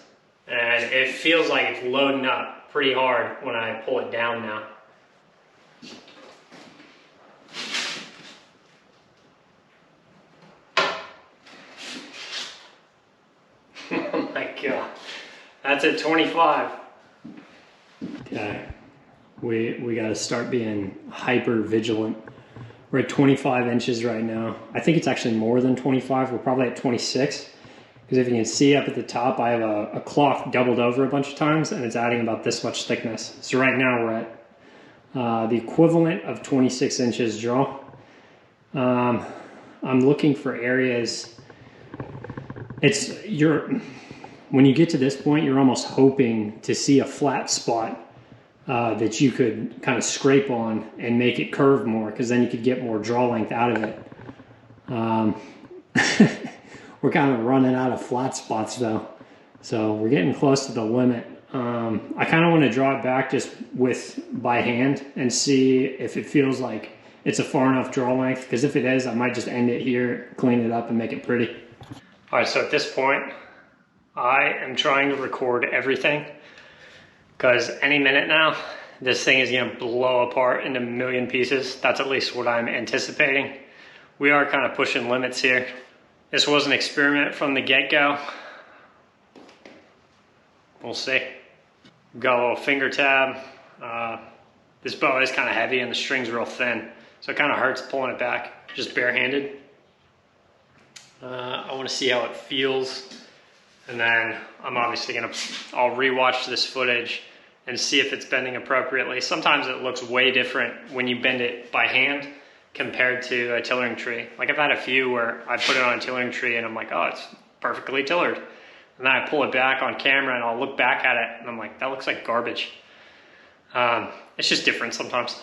and it feels like it's loading up pretty hard when I pull it down now. God. That's at 25. Okay. We got to start being hyper vigilant. We're at 25 inches right now. I think it's actually more than 25. We're probably at 26. Because if you can see up at the top, I have a cloth doubled over a bunch of times, and it's adding about this much thickness. So right now we're at the equivalent of 26 inches draw. I'm looking for areas. When you get to this point, you're almost hoping to see a flat spot that you could kind of scrape on and make it curve more, because then you could get more draw length out of it. We're kind of running out of flat spots though, so we're getting close to the limit. I kind of want to draw it back just by hand and see if it feels like it's a far enough draw length, because if it is, I might just end it here, clean it up, and make it pretty. All right, so at this point, I am trying to record everything, because any minute now, this thing is going to blow apart into a million pieces. That's at least what I'm anticipating. We are kind of pushing limits here. This was an experiment from the get-go. We'll see. We've got a little finger tab. This bow is kind of heavy and the string's real thin, so it kind of hurts pulling it back, just barehanded. I want to see how it feels, and then I'm obviously I'll rewatch this footage and see if it's bending appropriately. Sometimes it looks way different when you bend it by hand compared to a tillering tree. Like I've had a few where I put it on a tillering tree and I'm like, oh, it's perfectly tillered. And then I pull it back on camera and I'll look back at it and I'm like, that looks like garbage. It's just different sometimes.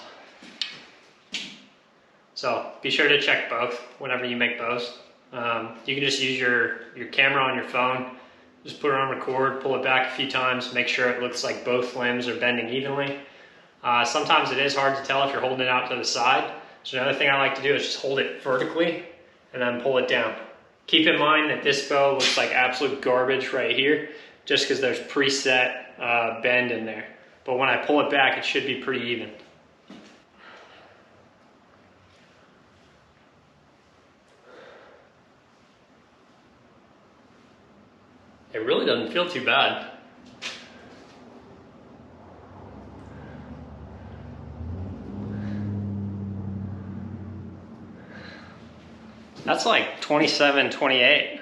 So be sure to check both whenever you make bows. You can just use your camera on your phone, just put it on record, pull it back a few times, make sure it looks like both limbs are bending evenly. Sometimes it is hard to tell if you're holding it out to the side. So another thing I like to do is just hold it vertically and then pull it down. Keep in mind that this bow looks like absolute garbage right here, just because there's preset bend in there. But when I pull it back, it should be pretty even. It really doesn't feel too bad. That's like 27, 28.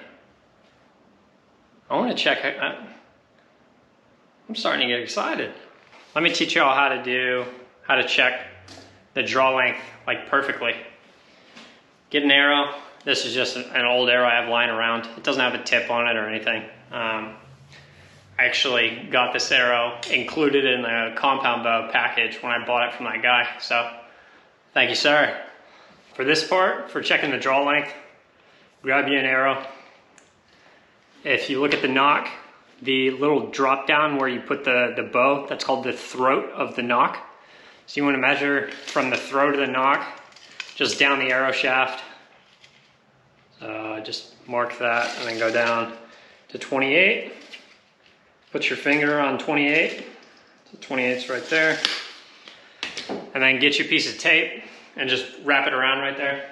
I want to check. I'm starting to get excited. Let me teach y'all how to check the draw length like perfectly. Get an arrow. This is just an old arrow I have lying around. It doesn't have a tip on it or anything. I actually got this arrow included in the compound bow package when I bought it from that guy. So thank you, sir. For this part, for checking the draw length, grab you an arrow. If you look at the nock, the little drop down where you put the bow, that's called the throat of the nock. So you want to measure from the throat of the nock, just down the arrow shaft. Just mark that and then go down to 28. Put your finger on 28. So 28's right there. And then get your piece of tape and just wrap it around right there.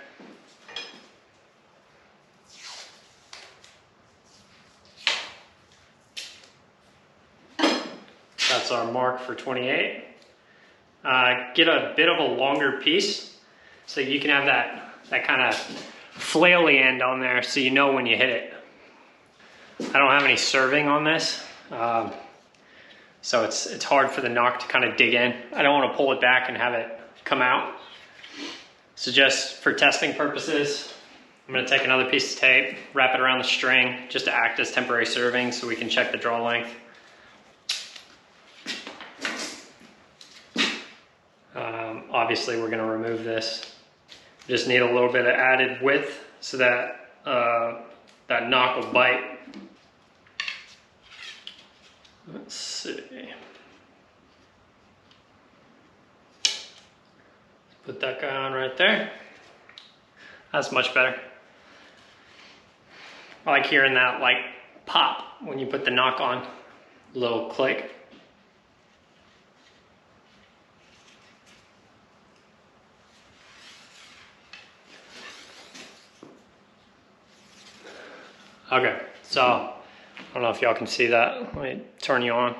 That's our mark for 28. Get a bit of a longer piece so you can have that kind of flaily end on there so you know when you hit it. I don't have any serving on this, so it's hard for the nock to kind of dig in. I don't want to pull it back and have it come out. So just for testing purposes, I'm going to take another piece of tape, wrap it around the string just to act as temporary serving so we can check the draw length. Obviously we're going to remove this. Just need a little bit of added width so that that nock will bite. Let's see. Put that guy on right there. That's much better. I like hearing that like pop when you put the nock on. Little click. Okay, so I don't know if y'all can see that. Let me turn you on.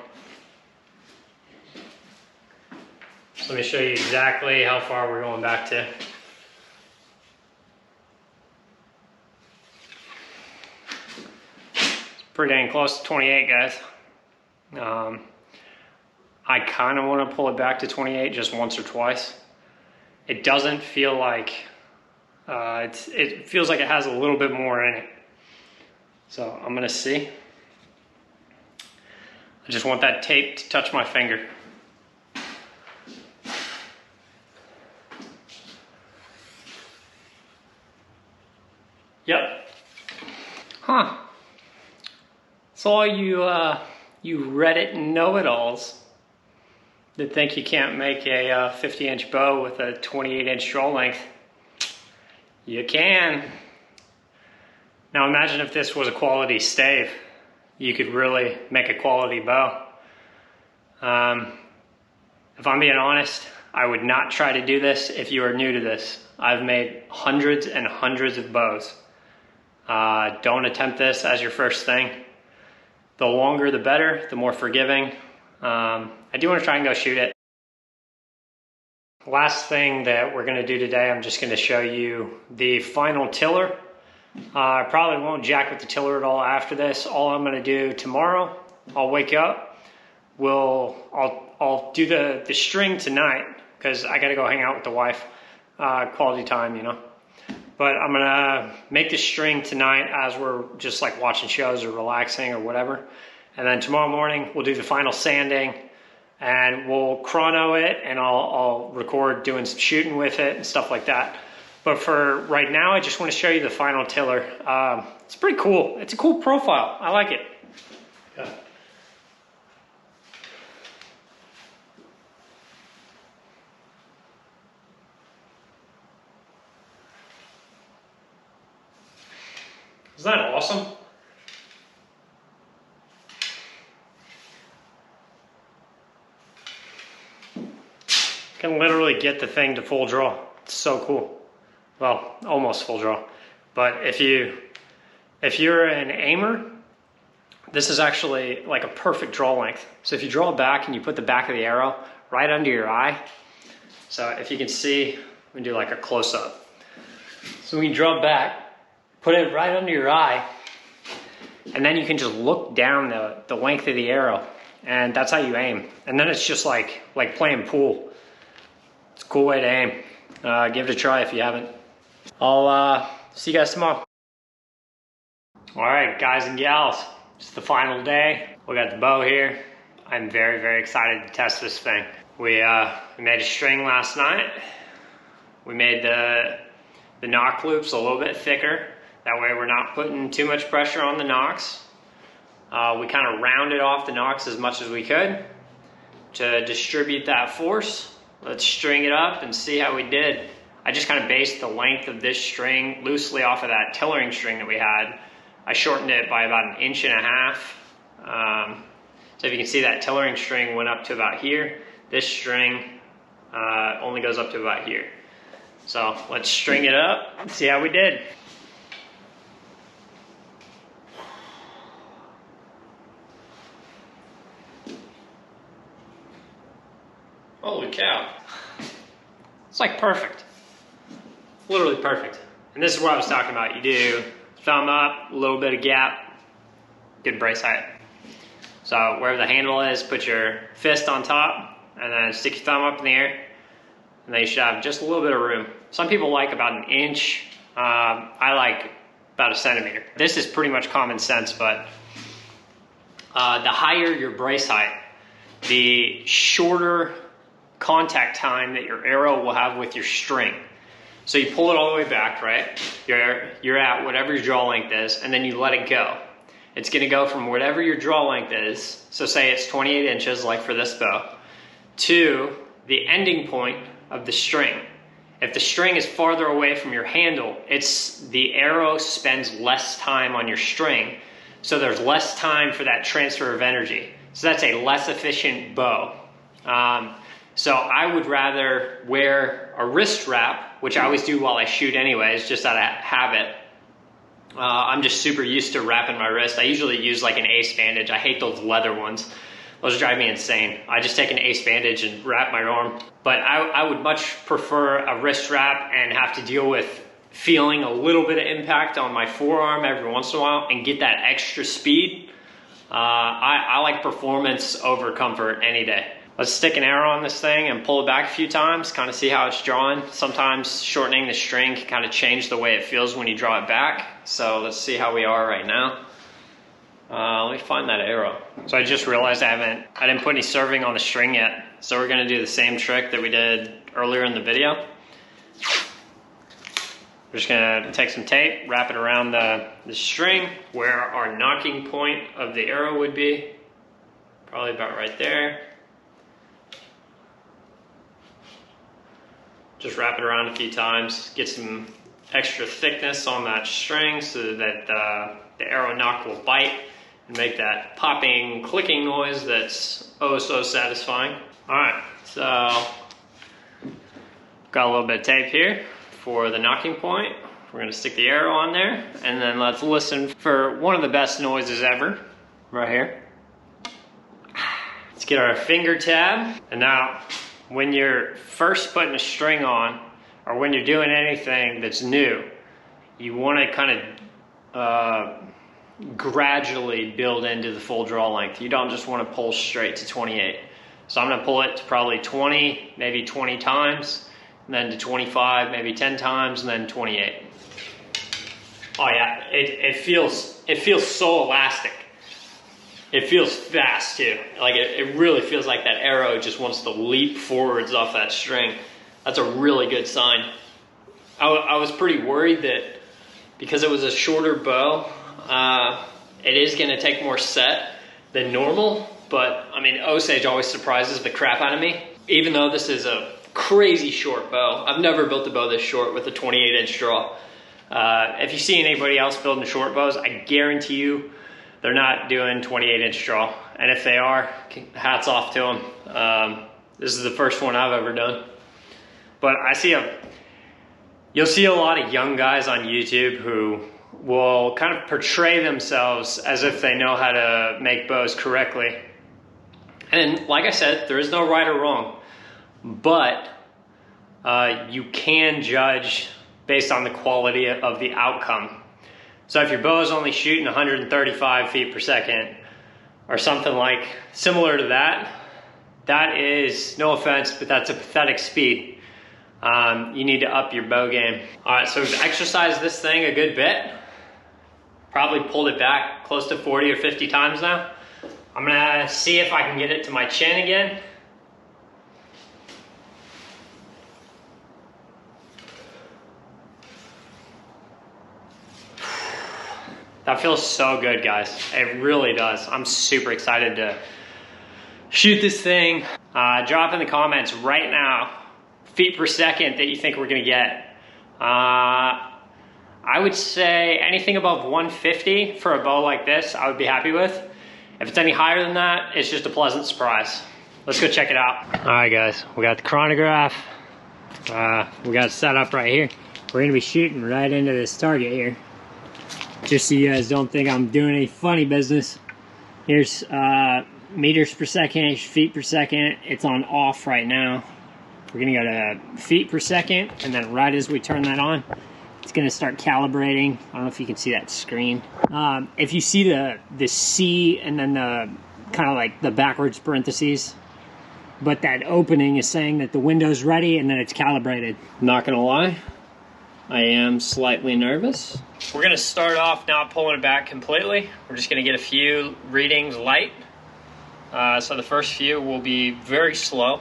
So let me show you exactly how far we're going back to. It's pretty dang close to 28, guys. I kind of want to pull it back to 28 just once or twice. It doesn't feel like, it feels like it has a little bit more in it. So I'm gonna see. I just want that tape to touch my finger. Yep. Huh. So all you Reddit know-it-alls that think you can't make a 50-inch bow with a 28-inch draw length, you can. Now imagine if this was a quality stave. You could really make a quality bow. If I'm being honest, I would not try to do this if you are new to this. I've made hundreds and hundreds of bows. Don't attempt this as your first thing. The longer the better, the more forgiving. I do want to try and go shoot it. Last thing that we're going to do today, I'm just going to show you the final tiller. I probably won't jack with the tiller at all after this. All I'm going to do tomorrow, I'll wake up. I'll do the string tonight because I got to go hang out with the wife. Quality time, you know. But I'm going to make the string tonight as we're just like watching shows or relaxing or whatever. And then tomorrow morning, we'll do the final sanding and we'll chrono it and I'll record doing some shooting with it and stuff like that. But for right now, I just want to show you the final tiller. It's pretty cool. It's a cool profile. I like it. Yeah. Isn't that awesome? Can literally get the thing to full draw. It's so cool. Well, almost full draw. But if you're an aimer, this is actually like a perfect draw length. So if you draw back and you put the back of the arrow right under your eye. So if you can see, let me do like a close up. So when you draw back, put it right under your eye, and then you can just look down the length of the arrow, and that's how you aim. And then it's just like playing pool. It's a cool way to aim. Give it a try if you haven't. I'll see you guys tomorrow. All right, guys and gals, it's the final day. We got the bow here. I'm very, very excited to test this thing. We made a string last night. We made the knock loops a little bit thicker. That way we're not putting too much pressure on the nocks. We kind of rounded off the nocks as much as we could to distribute that force. Let's string it up and see how we did. I just kind of based the length of this string loosely off of that tillering string that we had. I shortened it by about 1.5 inches. So if you can see, that tillering string went up to about here. This string only goes up to about here. So let's string it up and see how we did. Holy cow. It's like perfect. Literally perfect. And this is what I was talking about. You do thumb up, a little bit of gap, good brace height. So wherever the handle is, put your fist on top and then stick your thumb up in the air. And then you should have just a little bit of room. Some people like about 1 inch. I like about 1 centimeter. This is pretty much common sense, but the higher your brace height, the shorter contact time that your arrow will have with your string. So you pull it all the way back, right? You're at whatever your draw length is, and then you let it go. It's gonna go from whatever your draw length is, so say it's 28 inches, like for this bow, to the ending point of the string. If the string is farther away from your handle, the arrow spends less time on your string, so there's less time for that transfer of energy. So that's a less efficient bow. So I would rather wear a wrist wrap, which I always do while I shoot anyways, just out of habit. I'm just super used to wrapping my wrist. I usually use like an ace bandage. I hate those leather ones. Those drive me insane. I just take an ace bandage and wrap my arm. But I would much prefer a wrist wrap and have to deal with feeling a little bit of impact on my forearm every once in a while and get that extra speed. I like performance over comfort any day. Let's stick an arrow on this thing and pull it back a few times, kind of see how it's drawn. Sometimes shortening the string can kind of change the way it feels when you draw it back. So let's see how we are right now. Let me find that arrow. So I just realized I didn't put any serving on the string yet. So we're gonna do the same trick that we did earlier in the video. We're just gonna take some tape, wrap it around the string where our knocking point of the arrow would be. Probably about right there. Just wrap it around a few times, get some extra thickness on that string so that the arrow knock will bite and make that popping, clicking noise that's oh so satisfying. All right, so got a little bit of tape here for the knocking point. We're gonna stick the arrow on there, and then let's listen for one of the best noises ever, right here. Let's get our finger tab, and now when you're first putting a string on, or when you're doing anything that's new, you wanna kind of gradually build into the full draw length. You don't just wanna pull straight to 28. So I'm gonna pull it to probably 20, maybe 20 times, and then to 25, maybe 10 times, and then 28. Oh yeah, it feels so elastic. It feels fast too. Like it really feels like that arrow just wants to leap forwards off that string. That's a really good sign. I was pretty worried that because it was a shorter bow, it is gonna take more set than normal, but I mean, Osage always surprises the crap out of me. Even though this is a crazy short bow, I've never built a bow this short with a 28-inch draw. If you see anybody else building short bows, I guarantee you they're not doing 28-inch draw. And if they are, hats off to them. This is the first one I've ever done. But you'll see a lot of young guys on YouTube who will kind of portray themselves as if they know how to make bows correctly. And like I said, there is no right or wrong, but you can judge based on the quality of the outcome. So if your bow is only shooting 135 feet per second or something like similar to that, that is, no offense, but that's a pathetic speed. You need to up your bow game. All right, so we've exercised this thing a good bit. Probably pulled it back close to 40 or 50 times now. I'm gonna see if I can get it to my chin again. That feels so good, guys. It really does. I'm super excited to shoot this thing. Drop in the comments right now, feet per second that you think we're gonna get. I would say anything above 150 for a bow like this, I would be happy with. If it's any higher than that, it's just a pleasant surprise. Let's go check it out. All right, guys, we got the chronograph. We got it set up right here. We're gonna be shooting right into this target here. Just so you guys don't think I'm doing any funny business. Here's meters per second, feet per second. It's on off right now. We're gonna go to feet per second, and then right as we turn that on, it's gonna start calibrating. I don't know if you can see that screen. If you see the C and then the kind of like the backwards parentheses, but that opening is saying that the window's ready and then it's calibrated. Not gonna lie, I am slightly nervous. We're gonna start off not pulling it back completely. We're just gonna get a few readings light. So the first few will be very slow.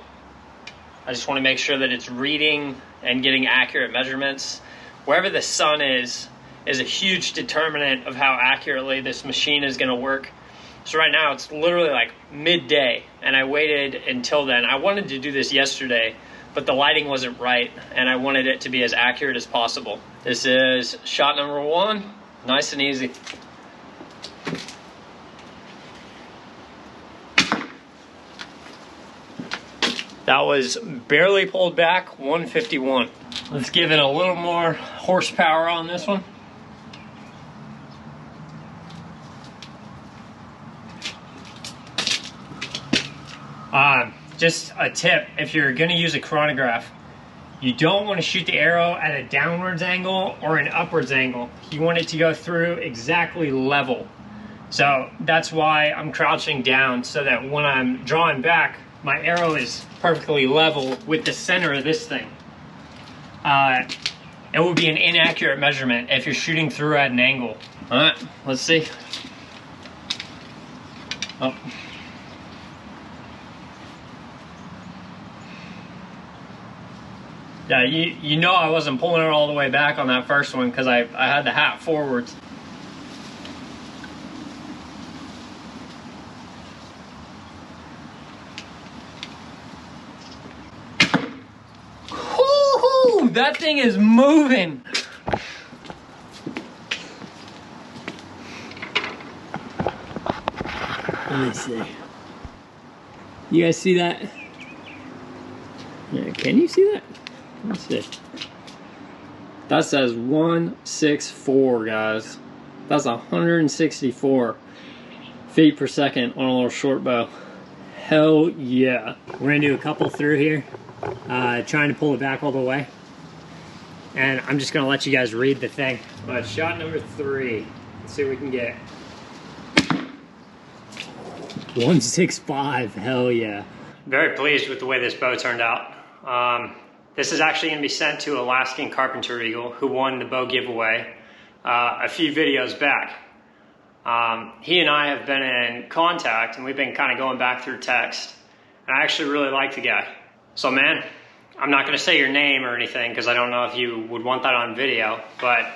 I just wanna make sure that it's reading and getting accurate measurements. Wherever the sun is a huge determinant of how accurately this machine is gonna work. So right now it's literally like midday and I waited until then. I wanted to do this yesterday, but the lighting wasn't right and I wanted it to be as accurate as possible. This is shot number 1, nice and easy. That was barely pulled back, 151. Let's give it a little more horsepower on this one. Just a tip, if you're gonna use a chronograph, you don't want to shoot the arrow at a downwards angle or an upwards angle. You want it to go through exactly level. So that's why I'm crouching down, so that when I'm drawing back, my arrow is perfectly level with the center of this thing. It would be an inaccurate measurement if you're shooting through at an angle. All right, let's see. Oh. Yeah, you know I wasn't pulling it all the way back on that first one because I had the hat forwards. Woo-hoo! That thing is moving. Let me see. You guys see that? Yeah, can you see that? Let's see. That says 164, guys. That's 164 feet per second on a little short bow. Hell yeah. We're gonna do a couple through here, trying to pull it back all the way. And I'm just gonna let you guys read the thing. But shot number 3. Let's see what we can get. 165, hell yeah. Very pleased with the way this bow turned out. This is actually going to be sent to Alaskan Carpenter Eagle, who won the bow giveaway a few videos back. He and I have been in contact, and we've been kind of going back through text. And I actually really like the guy. So man, I'm not going to say your name or anything because I don't know if you would want that on video, but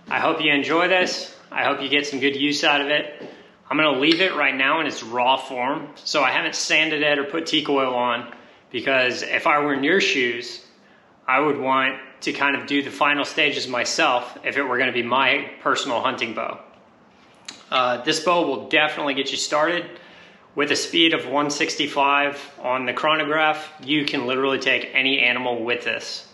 I hope you enjoy this. I hope you get some good use out of it. I'm going to leave it right now in its raw form. So I haven't sanded it or put teak oil on, because if I were in your shoes, I would want to kind of do the final stages myself if it were going to be my personal hunting bow. This bow will definitely get you started. With a speed of 165 on the chronograph, you can literally take any animal with this.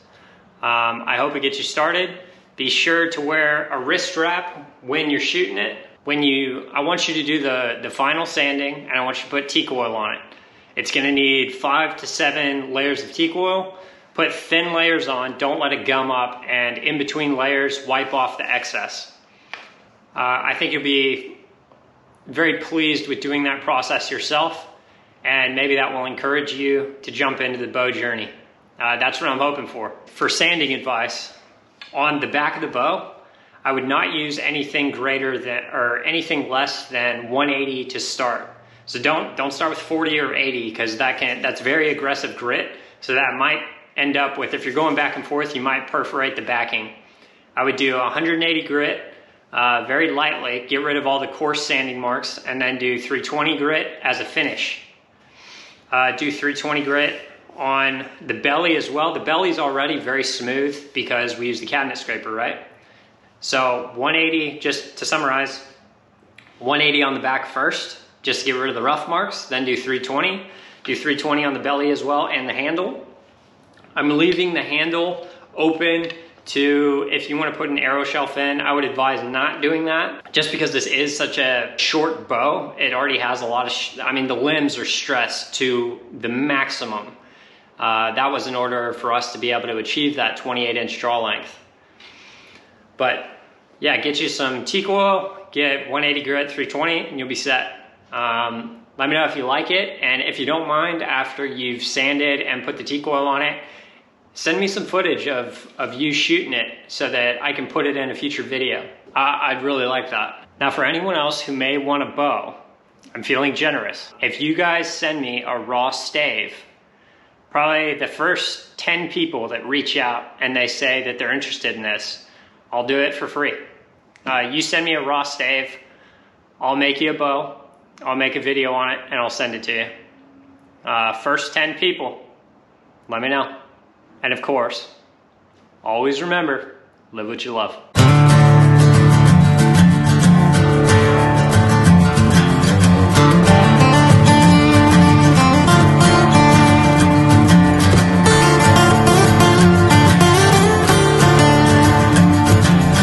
I hope it gets you started. Be sure to wear a wrist wrap when you're shooting it. I want you to do the final sanding, and I want you to put teak oil on it. It's going to need 5 to 7 layers of teak oil. Put thin layers on, don't let it gum up, and in between layers, wipe off the excess. I think you'll be very pleased with doing that process yourself, and maybe that will encourage you to jump into the bow journey. That's what I'm hoping for. For sanding advice, on the back of the bow, I would not use anything greater than, or anything less than 180 to start. So don't start with 40 or 80, because that's very aggressive grit. So that might end up with, if you're going back and forth, you might perforate the backing. I would do 180 grit, very lightly, get rid of all the coarse sanding marks, and then do 320 grit as a finish. Do 320 grit on the belly as well. The belly's already very smooth because we use the cabinet scraper, right? So 180, just to summarize, 180 on the back first, just to get rid of the rough marks, then do 320. Do 320 on the belly as well and the handle. I'm leaving the handle open to, if you want to put an arrow shelf in, I would advise not doing that. Just because this is such a short bow, it already has a lot of, the limbs are stressed to the maximum. That was in order for us to be able to achieve that 28-inch draw length. But yeah, get you some teak oil, get 180 grit, 320, and you'll be set. Let me know if you like it, and if you don't mind, after you've sanded and put the teak oil on it, send me some footage of you shooting it so that I can put it in a future video. I'd really like that. Now for anyone else who may want a bow, I'm feeling generous. If you guys send me a raw stave, probably the first 10 people that reach out and they say that they're interested in this, I'll do it for free. You send me a raw stave, I'll make you a bow, I'll make a video on it, and I'll send it to you. First 10 people, let me know. And of course, always remember, live what you love.